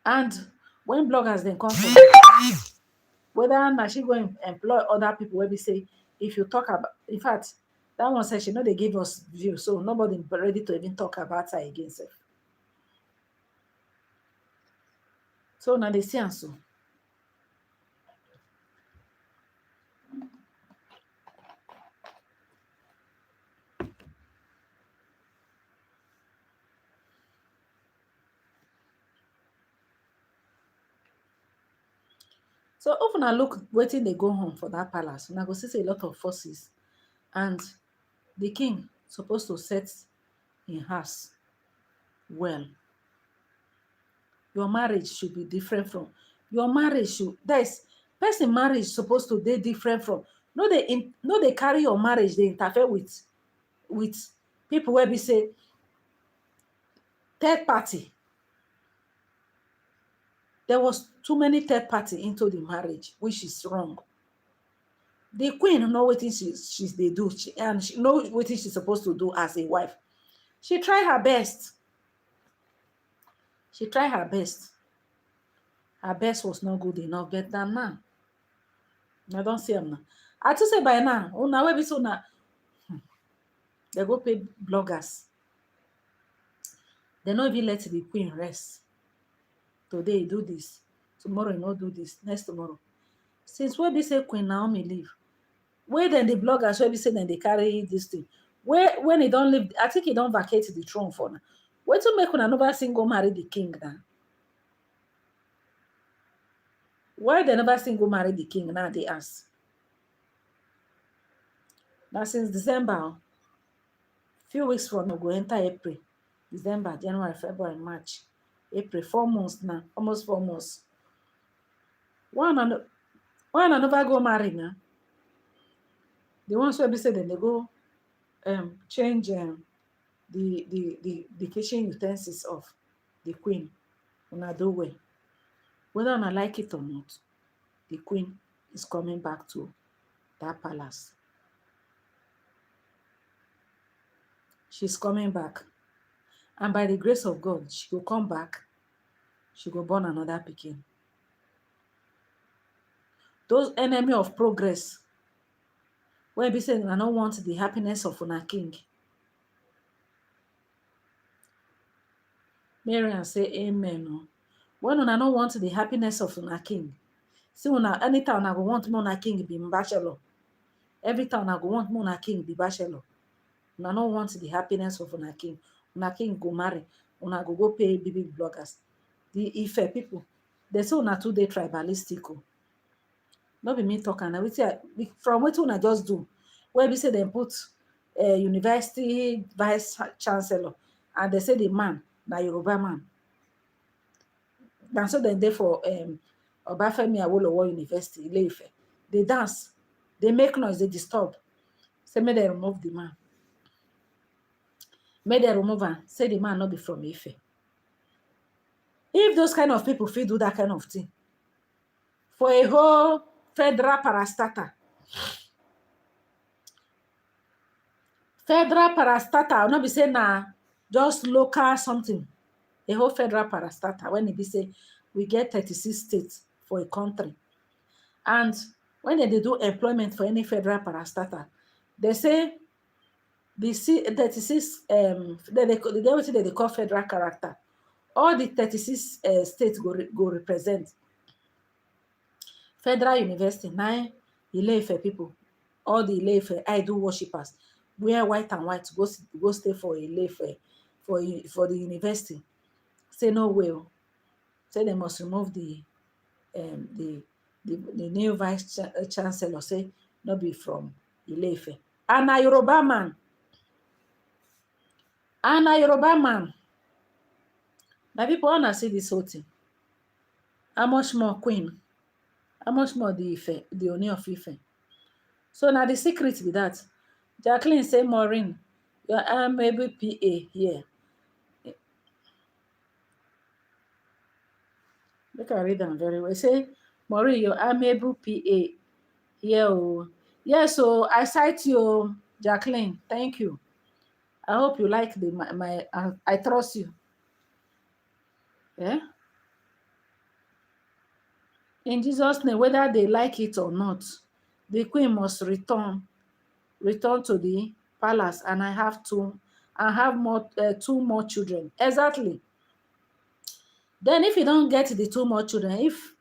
And when bloggers then come for her, whether now she go employ other people, where we say if you talk about, in fact, that one said she know they give us view, so nobody ready to even talk about her again. So now they see and so. So often I look waiting they go home for that palace. And I go see a lot of forces. And the king supposed to set in house well. Your marriage should be different from your marriage should there's person marriage supposed to be different from no they carry your marriage, they interfere with people where we say third party. There was too many third party into the marriage, which is wrong. The queen know what she's they do, and she know what she's supposed to do as a wife. She tried her best. She tried her best. Her best was not good enough, but now I don't see them now. I to say by now, una we be so now. They go pay bloggers. They not even let the queen rest. Today do this, tomorrow you not do this, next tomorrow. Since when they say Queen Naomi leave, where then the bloggers where we say then they carry this thing. Where when he don't leave, I think he don't vacate the throne for now. Where to make another single marry the king now? Why they never single marry the king now? They ask. Now since December, few weeks from now go enter April, December, January, February, March, April, 4 months now, almost 4 months. Why never go marry now? The ones where we say then they go change the kitchen utensils of the queen. Una do well. Whether I like it or not, the queen is coming back to that palace. She's coming back. And by the grace of God, she will come back. She will born another pikin. Those enemy of progress, when be saying I don't want the happiness of una king. Marian say amen. When una don't want the happiness of una king, see una anytime I go want una king be bachelor. Every time I go want una king be bachelor. Una don't want the happiness of una king. Una king go marry. Una go pay big bloggers. The Ife people, they say una too dey tribalistic. Not be me talking. From what una just do, where we say they put university vice chancellor and they say the man na Yoruba man. And so then they for Obafemi Awolowo University, Ile-Ife. They dance, they make noise, they disturb. Say may they remove the man. May they remove him. Say the man not be from Ife. If those kind of people feel do that kind of thing, for a whole federal parastatal, I'll not be saying na just local something. A whole federal parastatal, when it be say we get 36 states for a country. And when they do employment for any federal parastatal, they say the 36 they call federal character. All the 36 states go represent. Federal University, 9 Ile-Ife people, all the Ile-Ife idol worshippers, wear white and white, go stay for Ile-Ife, for the university. Say no way. Say they must remove the new vice chancellor. Say not be from Ile-Ife. And a Yoruba man. Now people wanna see this whole thing. How much more queen? How much more the Ooni of Ife? So now the secret be that Jacqueline say, Maureen, your amiable PA here. Look, I read them very well. Say, Maureen, your amiable PA here. Oh. Yes, so I cite you, Jacqueline. Thank you. I hope you like I trust you. Yeah. In Jesus' name, whether they like it or not, the queen must return to the palace, and I have two more children. Exactly. Then if you don't get the 2 more children, if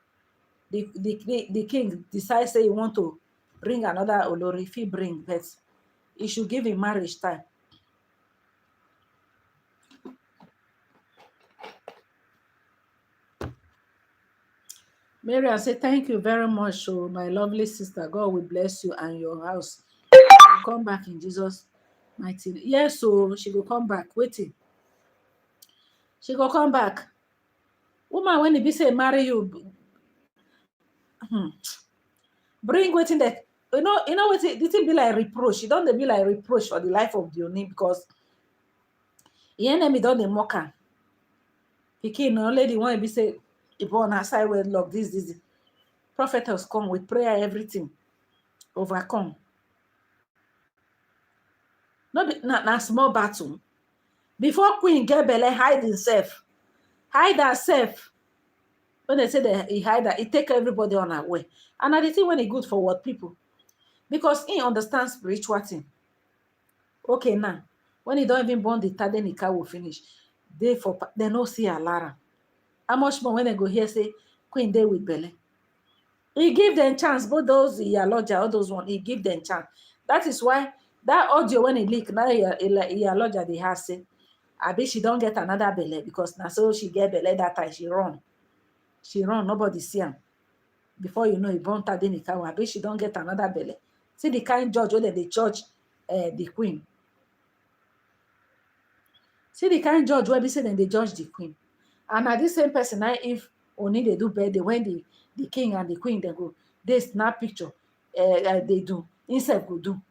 the king decides say he want to bring another Olori, if he bring, but he should give him marriage time. Mary, I say thank you very much, oh, my lovely sister. God will bless you and your house. Come back in Jesus' mighty name. Yes, so she will come back. Waiting. She go come back. Woman, when he be say marry you, bring waiting that you know what it be like reproach. It don't be like reproach for the life of the Ooni, because the enemy don't dey mock am. Pikin no lady want be say if on her side wedlock, this. Prophet has come with prayer, everything overcome. No be na small battle. Before queen get belle, hide herself. When they say that he hide her, he take everybody on her way. And I think when he good for what people, because he understands spiritual thing. Okay, now when he don't even born the third, then the car will finish. They no see alarm. How much more when they go here say queen dey with belle? He give them chance, both those Iyaloja, all those one, he give them chance. That is why that audio when he leak, now Iyaloja they have say, I bet she don't get another belle, because now so she get belle that time she run, nobody see her. Before you know, he born Tadenika. I bet she don't get another belle. See the kind judge when they judge the queen. See the kind judge where they say they judge the queen. And at the same person, now if only they do birthday, when the king and the queen they go, they snap picture, they do. Instead go do.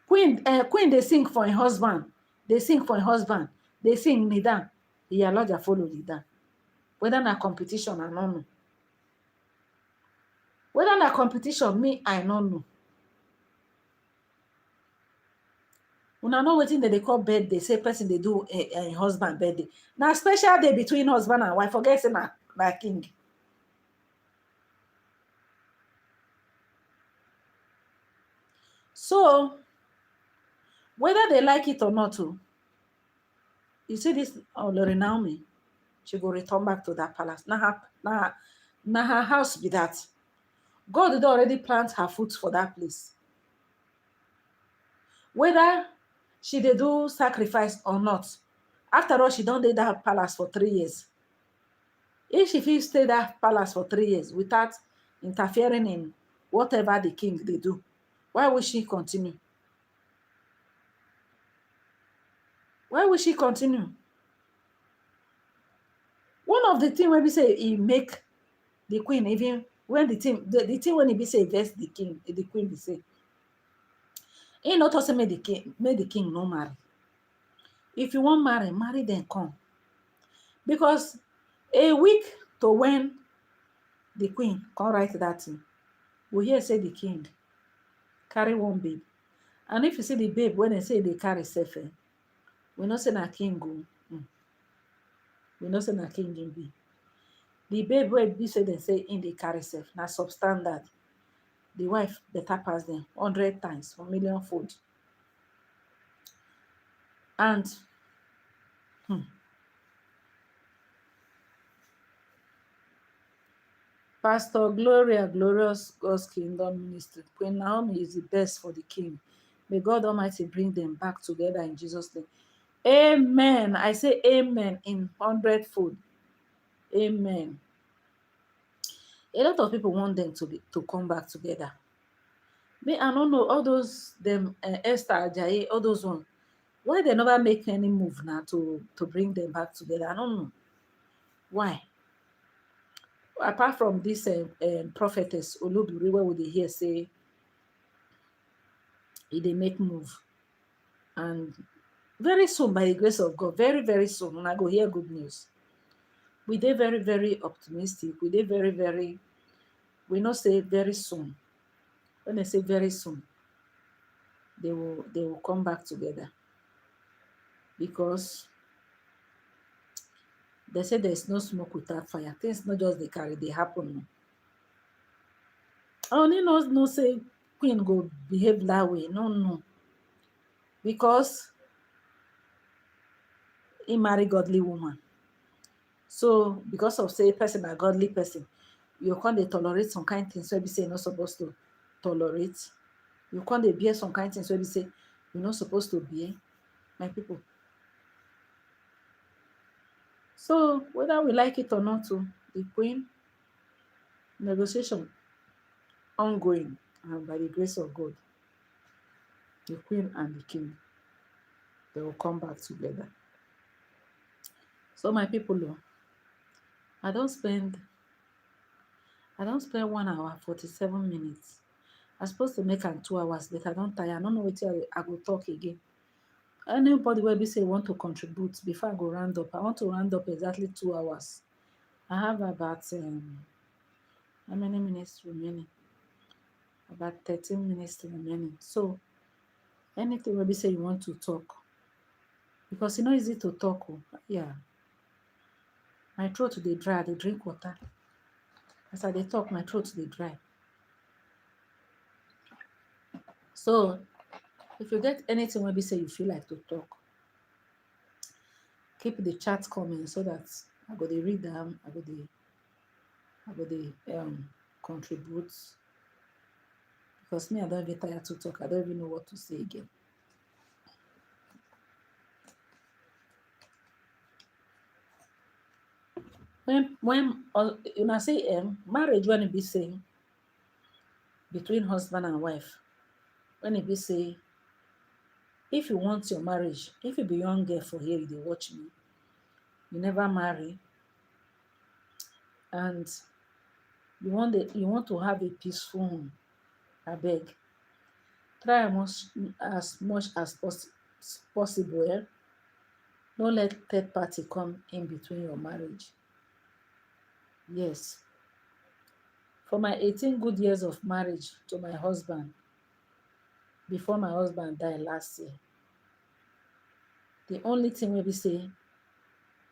Queen they sing for a husband. They sing Nidan. Iyaloja follow Nidan. Whether na competition, I don't know. Whether na competition, me, I don't know. Una know wetin they call birthday, say person they do a husband birthday. Now special day between husband and wife. Forget say na king. So whether they like it or not, you see this Naomi, she go return back to that palace. Now her house be that. God did already plant her foot for that place. Whether she dey do sacrifice or not, after all, she don't dey that palace for 3 years. If she fit stay that palace for 3 years without interfering in whatever the king they do, why would she continue? Why will she continue? One of the thing wey be say e make the queen, even when the thing when e be say vex the king, the queen be say, e no talk say make the king no marry. If you wan marry, marry then come. Because a week to when the queen come write that thing, we hear say the king carry one babe. And if you see the babe when they say they carry sef, we know say na king go. We know say na king him be. The babe wey be say they say in dey carry sef na substandard. The wife better pass them 100 times, 1,000,000 fold. And Pastor Gloria, Glorious God's Kingdom Ministry, Queen Naomi is the best for the king. May God Almighty bring them back together in Jesus' name. Amen. I say amen in 100-fold. Amen. A lot of people want them to come back together. Me, I don't know all those them Esther Ajayi, all those ones. Why they never make any move now to bring them back together? I don't know. Why? Apart from this prophetess Olubiri, where would they hear say they make move? And very soon, by the grace of God, very, very soon, when I go hear good news. We did very, very optimistic. We did very, very, we not say very soon. When they say very soon, they will come back together. Because they say there's no smoke without fire. Things not just they carry, they happen. I only no say queen go behave that way. No. Because he marry godly woman. So because of say person a godly person, you can't they tolerate some kind of things. So we say you're not supposed to tolerate. You can't they bear some kind of things. So we say you're not supposed to bear, my people. So whether we like it or not, to the queen negotiation ongoing, and by the grace of God, the queen and the king, they will come back together. So my people, I don't spend 1 hour 47 minutes. I'm supposed to make am 2 hours, but I don't tire. I don't know what I will talk again. Anybody will be say want to contribute before I go round up. I want to round up exactly 2 hours. I have about how many minutes remaining? About 13 minutes remaining. So anything will be say you want to talk, because it's not easy to talk. Yeah, my throat dey dry. I dey drink water. As I dey talk, my throat dey dry. So if you get anything will be say you feel like to talk, keep the chat coming so that I go dey read them. I go dey contribute, because me I don't even tired to talk. I don't even know what to say again. When you say marriage, when it be saying between husband and wife, when it be say if you want your marriage, if you be young girl for here, you watch me, you never marry, and you want to have a peaceful home, I beg, try as much as possible. Don't let third party come in between your marriage. Yes. For my 18 good years of marriage to my husband, before my husband died last year, the only thing we be say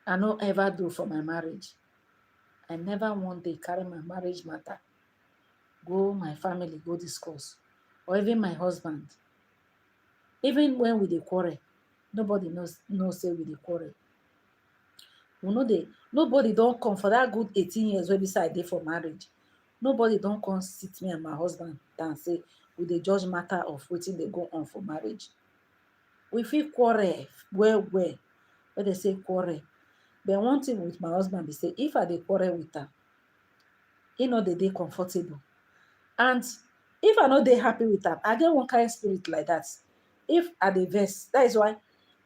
I no ever do for my marriage, I never one day carry my marriage matter go my family go discuss, or even my husband. Even when we dey quarrel, nobody knows say we dey quarrel. We know nobody don't come for that good 18 years wey be say I dey for marriage. Nobody don't come sit me and my husband down say we dey judge matter of wetin dey go on for marriage. We fit quarrel well, when they say quarrel. But one thing with my husband be say if I dey quarrel with am, he no dey comfortable. And if I no dey happy with am, I get one kind of spirit like that. If I dey vex, that is why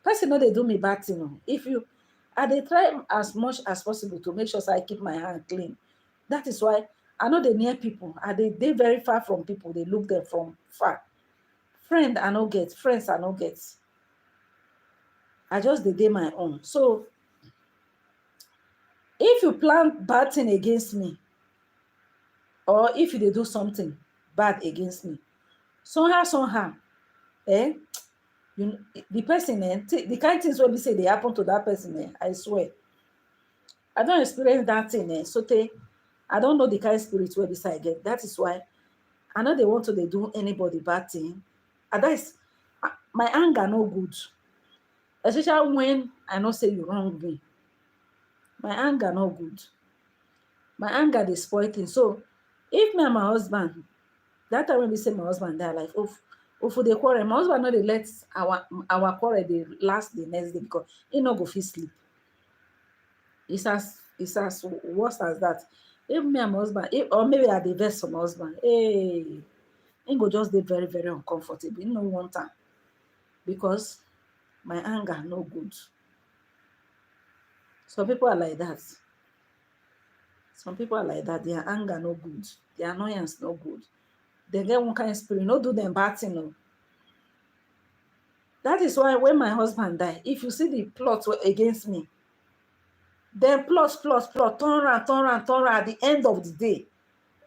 person no dey do me bad thing o. If you, I dey try as much as possible to make sure say I keep my hand clean. That is why I no dey near people. I dey very far from people. Dey look them from far. Friend I no get, friends I no get. I just dey my own. So if you plan bad thing against me, or if you dey do something bad against me, somehow, eh, you, the person, the kind things wey be say dey happen to that person, I swear, I don experience that thing, so I don't know the kind spirit wey be say I get. That is why I know they want to dey do anybody bad thing. And that is, my anger no good, especially when I know say you wrong me. My anger no good. My anger dey spoil things. So if me and my husband, that time when we say my husband die, like if we dey quarrel, my husband no dey let our quarrel dey last the next day, because he no go fit sleep. It's as worse as that. If me and my husband, or maybe I dey vex for my husband, hey, he go just dey very, very uncomfortable. He no want am, because my anger no good. Some people are like that. Some people are like that. Their anger no good. Their annoyance no good. They get one kind of spirit. No do them bad thing. No. That is why when my husband died, if you see the plot against me, then plot, turn around. At the end of the day,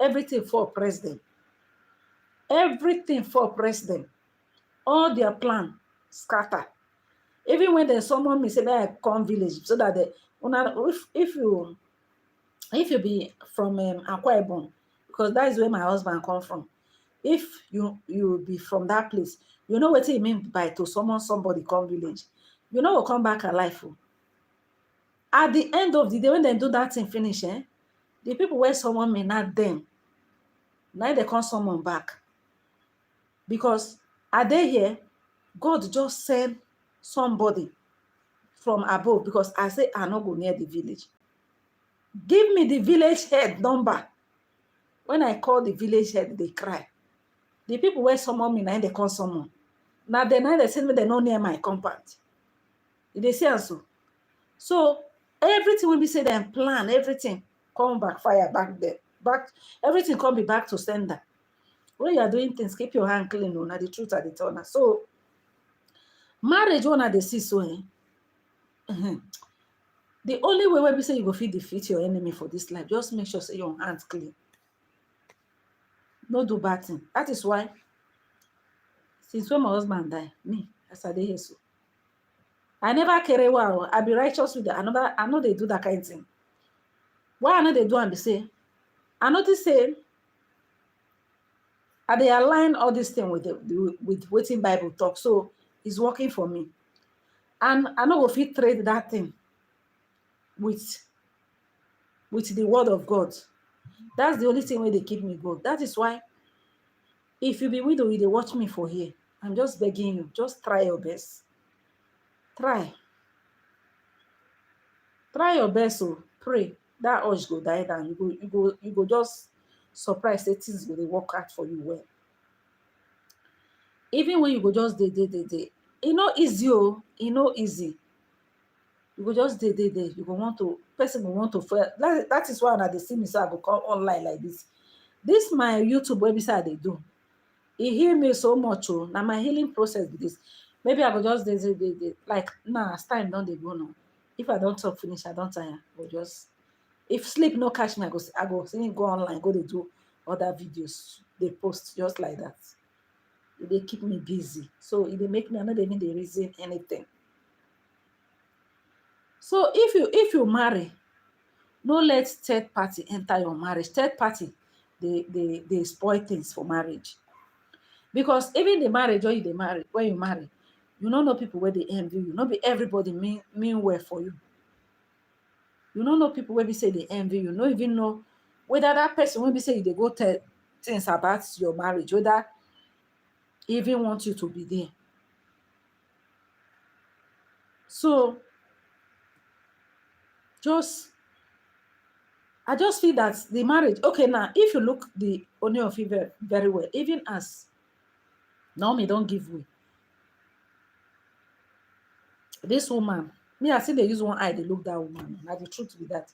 everything for president. Everything for president. All their plan scatter. Even when there's someone me say that I come village, so that if you be from Akwa Ibom, because that is where my husband come from. If you be from that place, you know what it mean by to summon somebody come village. You know will come back alive. At the end of the day, when they do that thing finish, the people where someone may not them, now they come someone back. Because are they here? God just send somebody from above, because I say I not go near the village. Give me the village head number. When I call the village head, they cry. The people where summon me, now they call someone. Now they send me, they not near my compound. They say so. So everything will be said and plan, everything come back, fire back there. Back, everything come be back to sender. When you are doing things, keep your hand clean. No, now the truth at the turner. So marriage, one of the see so. The only way we say you go fit defeat your enemy for this life, just make sure say your hands clean. No do bad thing. That is why, since when my husband died, me, as I dey here so, I never carry well. I be righteous with that. I know they do that kind of thing. Why I know they do and be say, I notice say, I they align all this thing with what in Bible talk. So it's working for me. And I know if you trade that thing with the word of God. That's the only thing where they keep me good. That is why, if you be widow, you dey watch me for here. I'm just begging you, just try your best. Try your best. So pray that urge go die down. You go just surprise that things will work out for you well. Even when you go just day. It no easy, it no easy. You go just day. You go want to, person will want to fail. That is why when they see me, so I go come online like this. This my YouTube website they do. It heal me so much. Now my healing process with this. Maybe I go just day. Like nah, as time don't they go now. If I don't talk finish, I don't tire. Or just, if sleep no catch me, I go see go online, go they do other videos. They post just like that. They keep me busy. So they make me, I know they need the reason anything. So if you marry, no let third party enter your marriage. Third party, they spoil things for marriage. Because even the marriage when you marry, you don't know people where they envy you. Not be everybody mean well for you. You don't know people where we say they envy you. No even know whether that person when we say they go tell things about your marriage, whether even want you to be there. So I just feel that the marriage, okay, now if you look the Ooni of Ife very well, even as Naomi don't give way. This woman, me I see they use one eye, they look that woman. Now the truth be that.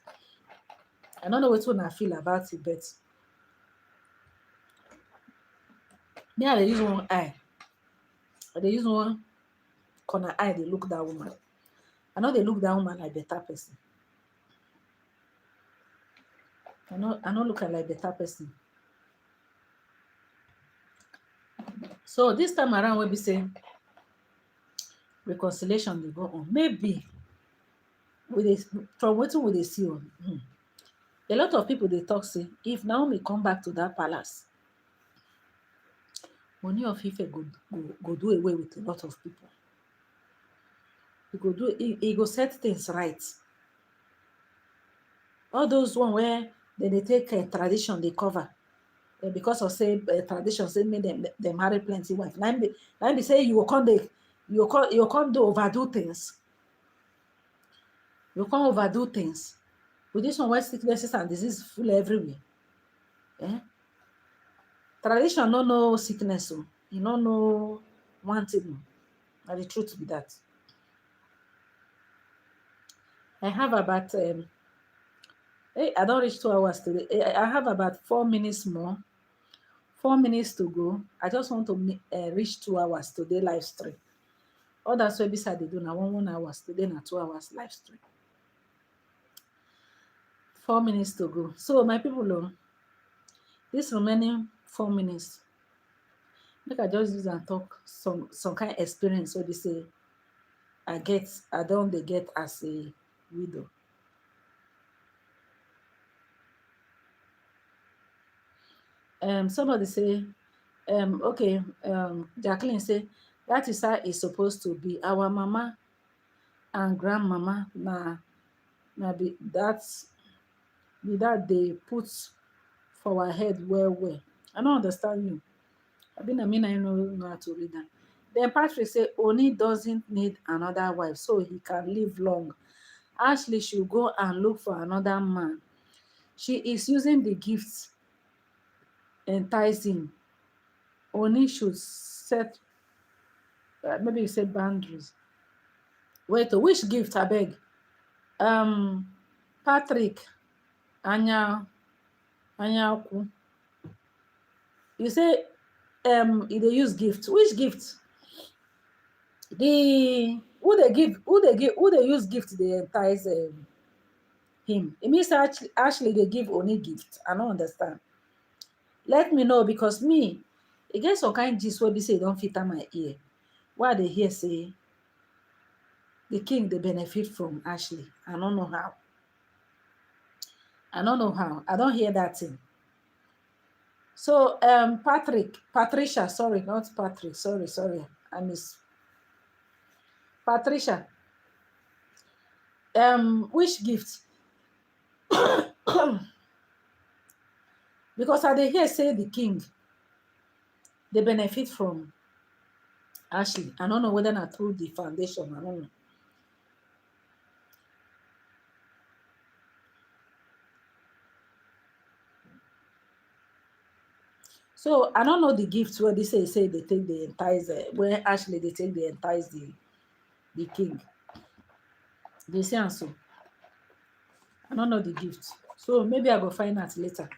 I don't know what one I feel about it, but me I they use one eye. They use one corner eye, they look that woman. I know they look that woman like better person. I know look at like better person. So this time around, we'll be saying reconciliation they go on. Maybe with this from what we they see on. A lot of people they talk say if Naomi come back to that palace, Ooni of Ife go do away with a lot of people. He go set things right. All those one where they take tradition they cover because of say tradition say make them marry plenty wife. Now be say you will come you come do overdo things. You can't overdo things. With this one where sicknesses and disease full everywhere. Eh? Tradition no know sickness. So you don't know one thing. And the truth be that. I have about hey, I don't reach 2 hours today. I have about 4 minutes more. 4 minutes to go. I just want to reach 2 hours today live stream. All that's what beside they do now 1 hours today now 2 hours live stream. 4 minutes to go. So my people, this remaining 4 minutes, make I just use and talk some kind of experience. So they say I don't they get as a widow. Somebody say, okay, Jacqueline say that is how it's supposed to be. Our mama and grandmama na be that they put for our head well. I don't understand you. I mean I know how to read that. Then Patrick say Oni doesn't need another wife, so he can live long. Ashley should go and look for another man. She is using the gifts enticing. Oni should set maybe you say boundaries. Wait, which gift I beg? Patrick Anya Anyaku. You say they use gift. Which gift? The who they use gift they entice him. It means actually they give only gift. I don't understand. Let me know because me, it gets some kind gist where they say don't fit on my ear. Why they hear say the king they benefit from Ashley. I don't know how. I don't know how. I don't hear that thing. So Patricia, sorry, not Patrick, sorry. I miss Patricia. Which gift? Because I dey hear say the king they benefit from Ashley. I don't know whether not through the foundation. I don't know. So I don't know the gifts where they say they take the entice where Ashley they take the entice the king. They say and so. I don't know the gifts. So maybe I go find out later.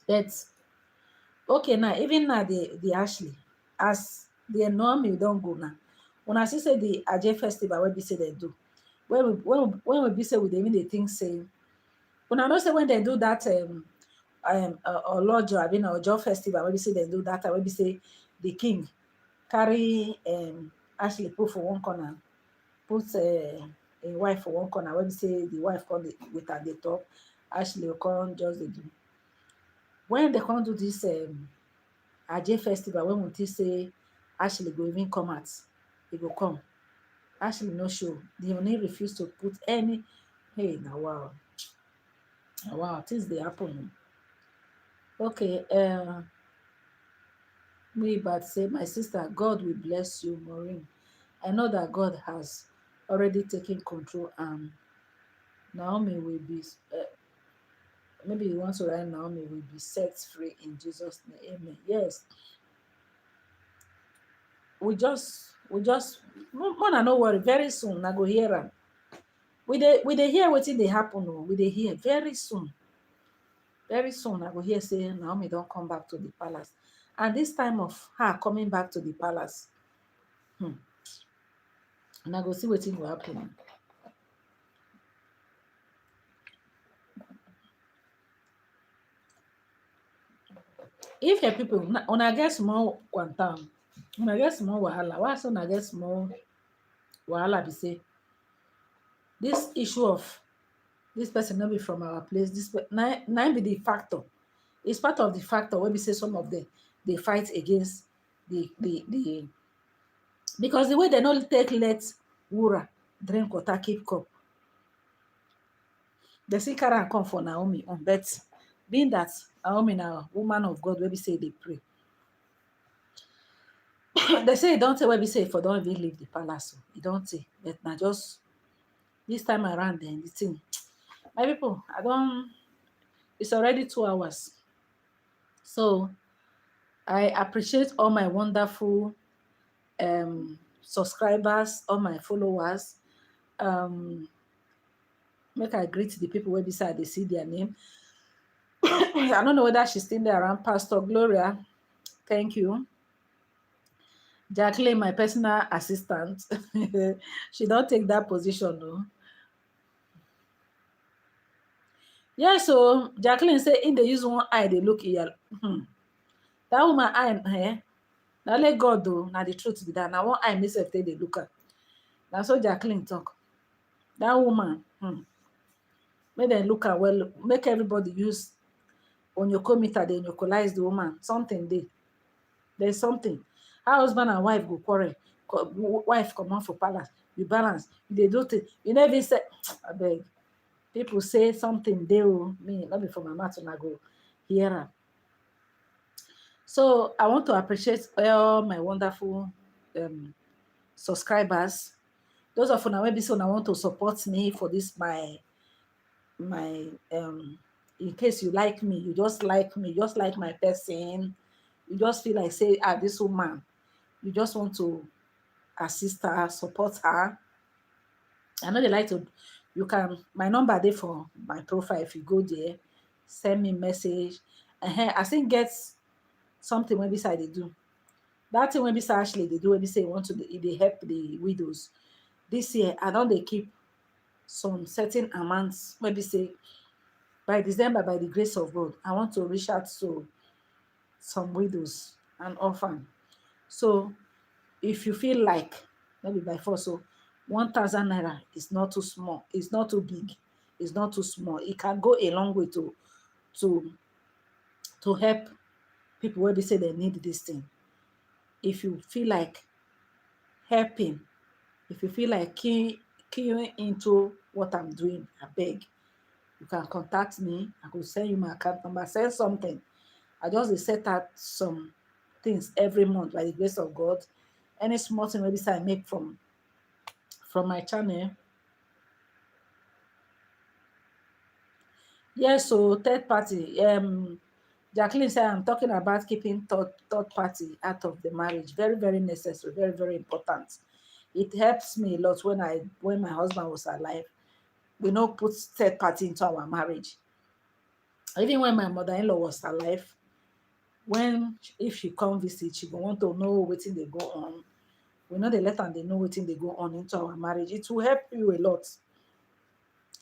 But okay now, even now the Ashley, as the Naomi don't go now. When I see say the Ajay festival where be say they do, when we be say we dey even they think say when I know say when they do that Olojo I mean Ojo festival where be say they do that where be say the king carry Ashley put for one corner, put a wife for one corner where be say the wife come with at the top, Ashley will come just dey do. When they come do this Ajay festival when we think say Ashley go even come out, he go come. Ashley no show. The only refuse to put any. Hey, now wow, now, wow, things they happen. Okay, me but say my sister, God will bless you, Maureen. I know that God has already taken control and Naomi will be. Maybe you want to write Naomi will be set free in Jesus' name. Amen. Yes, we just We just more than no worry. Very soon I go hear am. We dey hear wetin dey happen. Oh, we dey hear very soon. Very soon I go hear say Naomi don come back to the palace, and this time of her coming back to the palace, and I go see wetin go happen. If your people una get small quantum, una get small wahala. Why so una get small wahala be say this issue of this person no be from our place. This nine be the factor. It's part of the factor when we say some of them they fight against the because the way they don't take let Wura drink water keep cup. They see carry am come for Naomi on, but being that Naomi now woman of God, where we say they pray. They say don't say where we say for don't even leave the palace. You don't say, but now just this time around then the thing. My people, I don't. It's already 2 hours, so I appreciate all my wonderful subscribers, all my followers. Make I greet the people where beside they see their name. I don't know whether she's still there around. Pastor Gloria, thank you. Jacqueline, my personal assistant. She don't take that position, no. Yeah, so Jacqueline say in the use one eye, they look here. That woman eye, now let God do. Now the truth be that. Now one eye miss if they look at. Now so Jacqueline talk. That woman, make them look at well, make everybody use on your committer, they localize the woman. Something there's something. How husband and wife go quarrel, wife come on for palace, you balance, they do things. You never even say, I beg. People say something they will me, not be for my mouth when I go hear her. So I want to appreciate all my wonderful subscribers. Those of you now maybe so I want to support me for this my in case you like me, you just like me, just like my person, you just feel like say this woman, you just want to assist her, support her. I know they like to, you can, my number there for my profile. If you go there, send me message. I think get something when beside they do. That thing when beside actually they do when they say want to they help the widows. This year I don't they keep some certain amounts, maybe say by December, by the grace of God, I want to reach out to some widows and orphans. So if you feel like maybe by force, so 1,000 naira is not too small, it's not too big, it's not too small. It can go a long way to help people where they say they need this thing. If you feel like helping, if you feel like keying into what I'm doing, I beg, you can contact me. I will send you my account number, send something. I just set out some things every month by the grace of God. Any small thing maybe I make from my channel. Yes, so third party. Jacqueline said I'm talking about keeping third party out of the marriage. Very, very necessary, very, very important. It helps me a lot when my husband was alive. We don't put third party into our marriage. Even when my mother-in-law was alive, if she come visit, she go want to know what they go on. We know they let them they know what they go on into our marriage. It will help you a lot.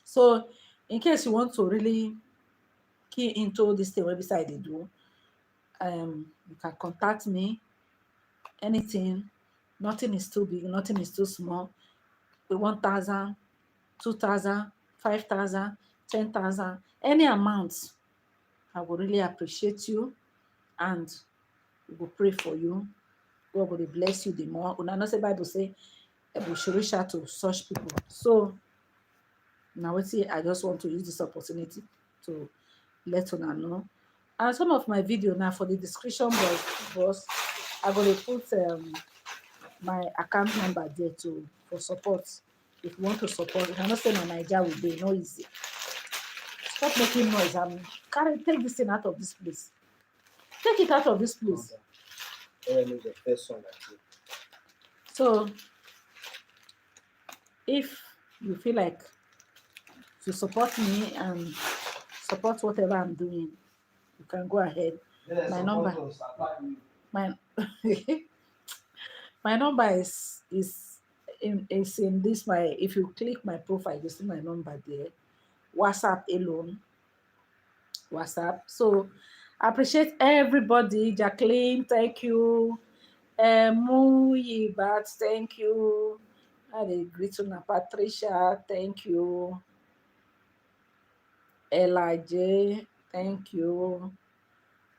So in case you want to really key into this thing website they do, you can contact me. Anything, nothing is too big, nothing is too small. With 1,000, 2,000, 5,000, 10,000, any amount, I will really appreciate you, and we will pray for you. God will bless you the more. Una know say Bible say we should reach out to such people. So now I just want to use this opportunity to let una know. And some of my video now for the description box, I'm going to put my account number there for support. If you want to support, if I'm not saying naija will be no easy. Stop making noise. Take this thing out of this place. Take it out of this place. So if you feel like to support me and support whatever I'm doing, you can go ahead. My number, my my number is in this my. If you click my profile, you see my number there. WhatsApp alone, WhatsApp. So I appreciate everybody. Jacqueline, thank you. Muyibat, thank you. I agree to Patricia, thank you. Elijah, thank you.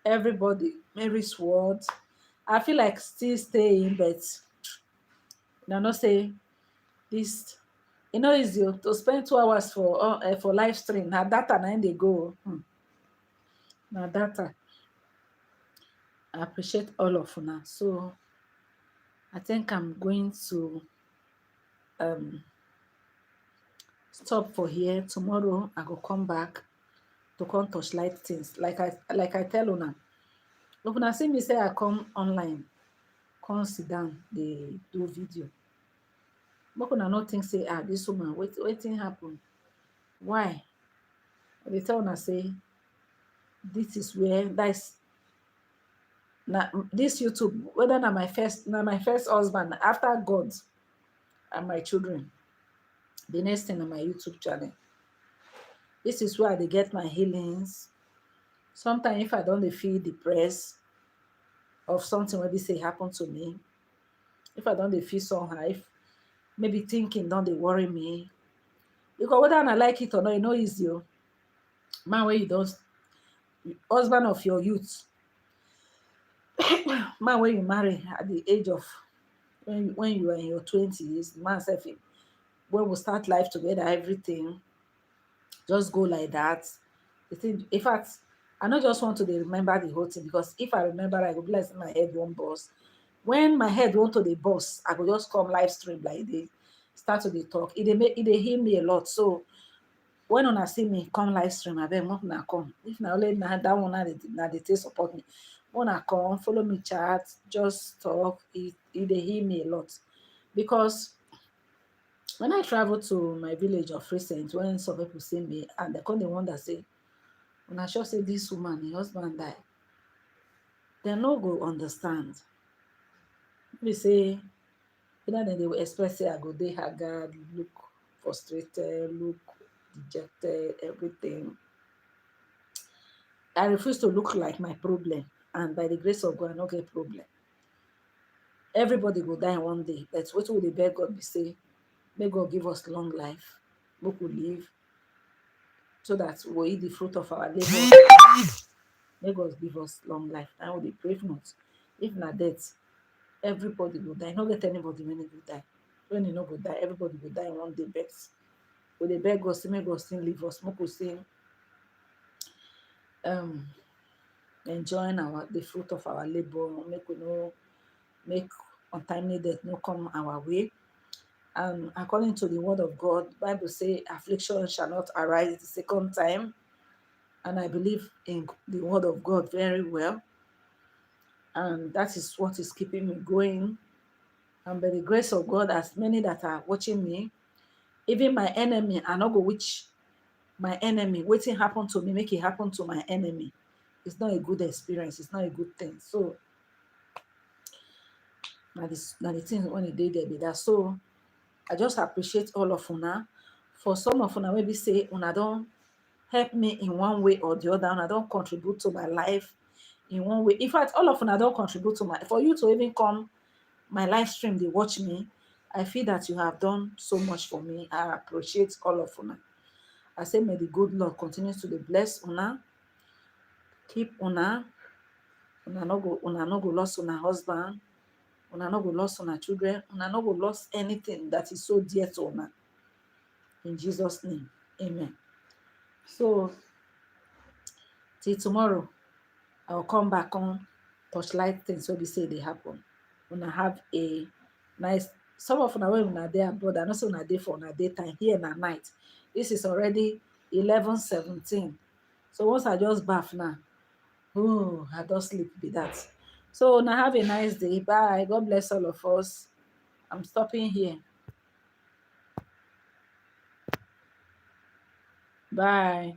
Everybody, Mary's word. I feel like still staying, but not say this. You know, it's you to spend 2 hours for live stream. Now data now they go. Now data. I appreciate all of you now. So I think I'm going to stop for here. Tomorrow I go come back to come touch light things. Like I tell una. If una see me say I come online, come sit down, they do video. Make una no think say this woman wetin happen. Why? They tell una say this is where that's na this YouTube, whether na my first husband after God and my children. The next thing on my YouTube channel. This is where they get my healings. Sometimes if I don't feel depressed of something where they say happened to me, if I don't feel somehow, if maybe thinking don't they worry me. Because whether I like it or not, you know easy. Man, where you don't husband of your youth, man, when you marry at the age of when you are in your 20s, man self, when we start life together, everything just go like that. The thing, in fact, I not just want to remember the whole thing, because if I remember, I go bless my head one boss. When my head want to the boss, I go just come live stream like they start to the talk. It heal me a lot. So when una see me come live stream, I beg make una come. If na only na that one na they take support me. Una come, follow me chat, just talk. It heal me a lot. Because when I travel to my village of recent, when some people see me and they come, the one that say, when I sure say this woman, her husband die, they no go understand. We say, either then they will expect say I go dey haggard, look frustrated, look dejected, everything. I refuse to look like my problem, and by the grace of God, I no get problem. Everybody go die one day. That's what we dey beg God be say, may God give us long life, make we live, so that we eat the fruit of our labor. May God give us long life. And we dey pray not. If na death, everybody go die. No get anybody when he go die. When he no go die, everybody go die one day. But we dey beg God, say may God still leave us. Make we still enjoying the fruit of our labor. Make we no make untimely death no come our way. And according to the word of God, Bible say affliction shall not arise the second time. And I believe in the word of God very well. And that is what is keeping me going. And by the grace of God, as many that are watching me, even my enemy, I not go which my enemy, waiting happen to me, make it happen to my enemy. It's not a good experience. It's not a good thing. So now the thing when it did there be that. So I just appreciate all of una. For some of una maybe say una don't help me in one way or the other, una don't contribute to my life in one way. In fact, all of una don't contribute to for you to even come my live stream, they watch me. I feel that you have done so much for me. I appreciate all of una. I say may the good Lord continue to be bless una, keep una no go lost una husband, una no go lost una children, una no go lost anything that is so dear to una. In Jesus' name, amen. So till tomorrow, I'll come back on touchlight things so we say they happen. Una have a nice, some of una when una there abroad, I know say una day for una daytime, here na night. This is already 11:17. So once I just bath now, oh, I don't sleep with that. So now have a nice day. Bye. God bless all of us. I'm stopping here. Bye.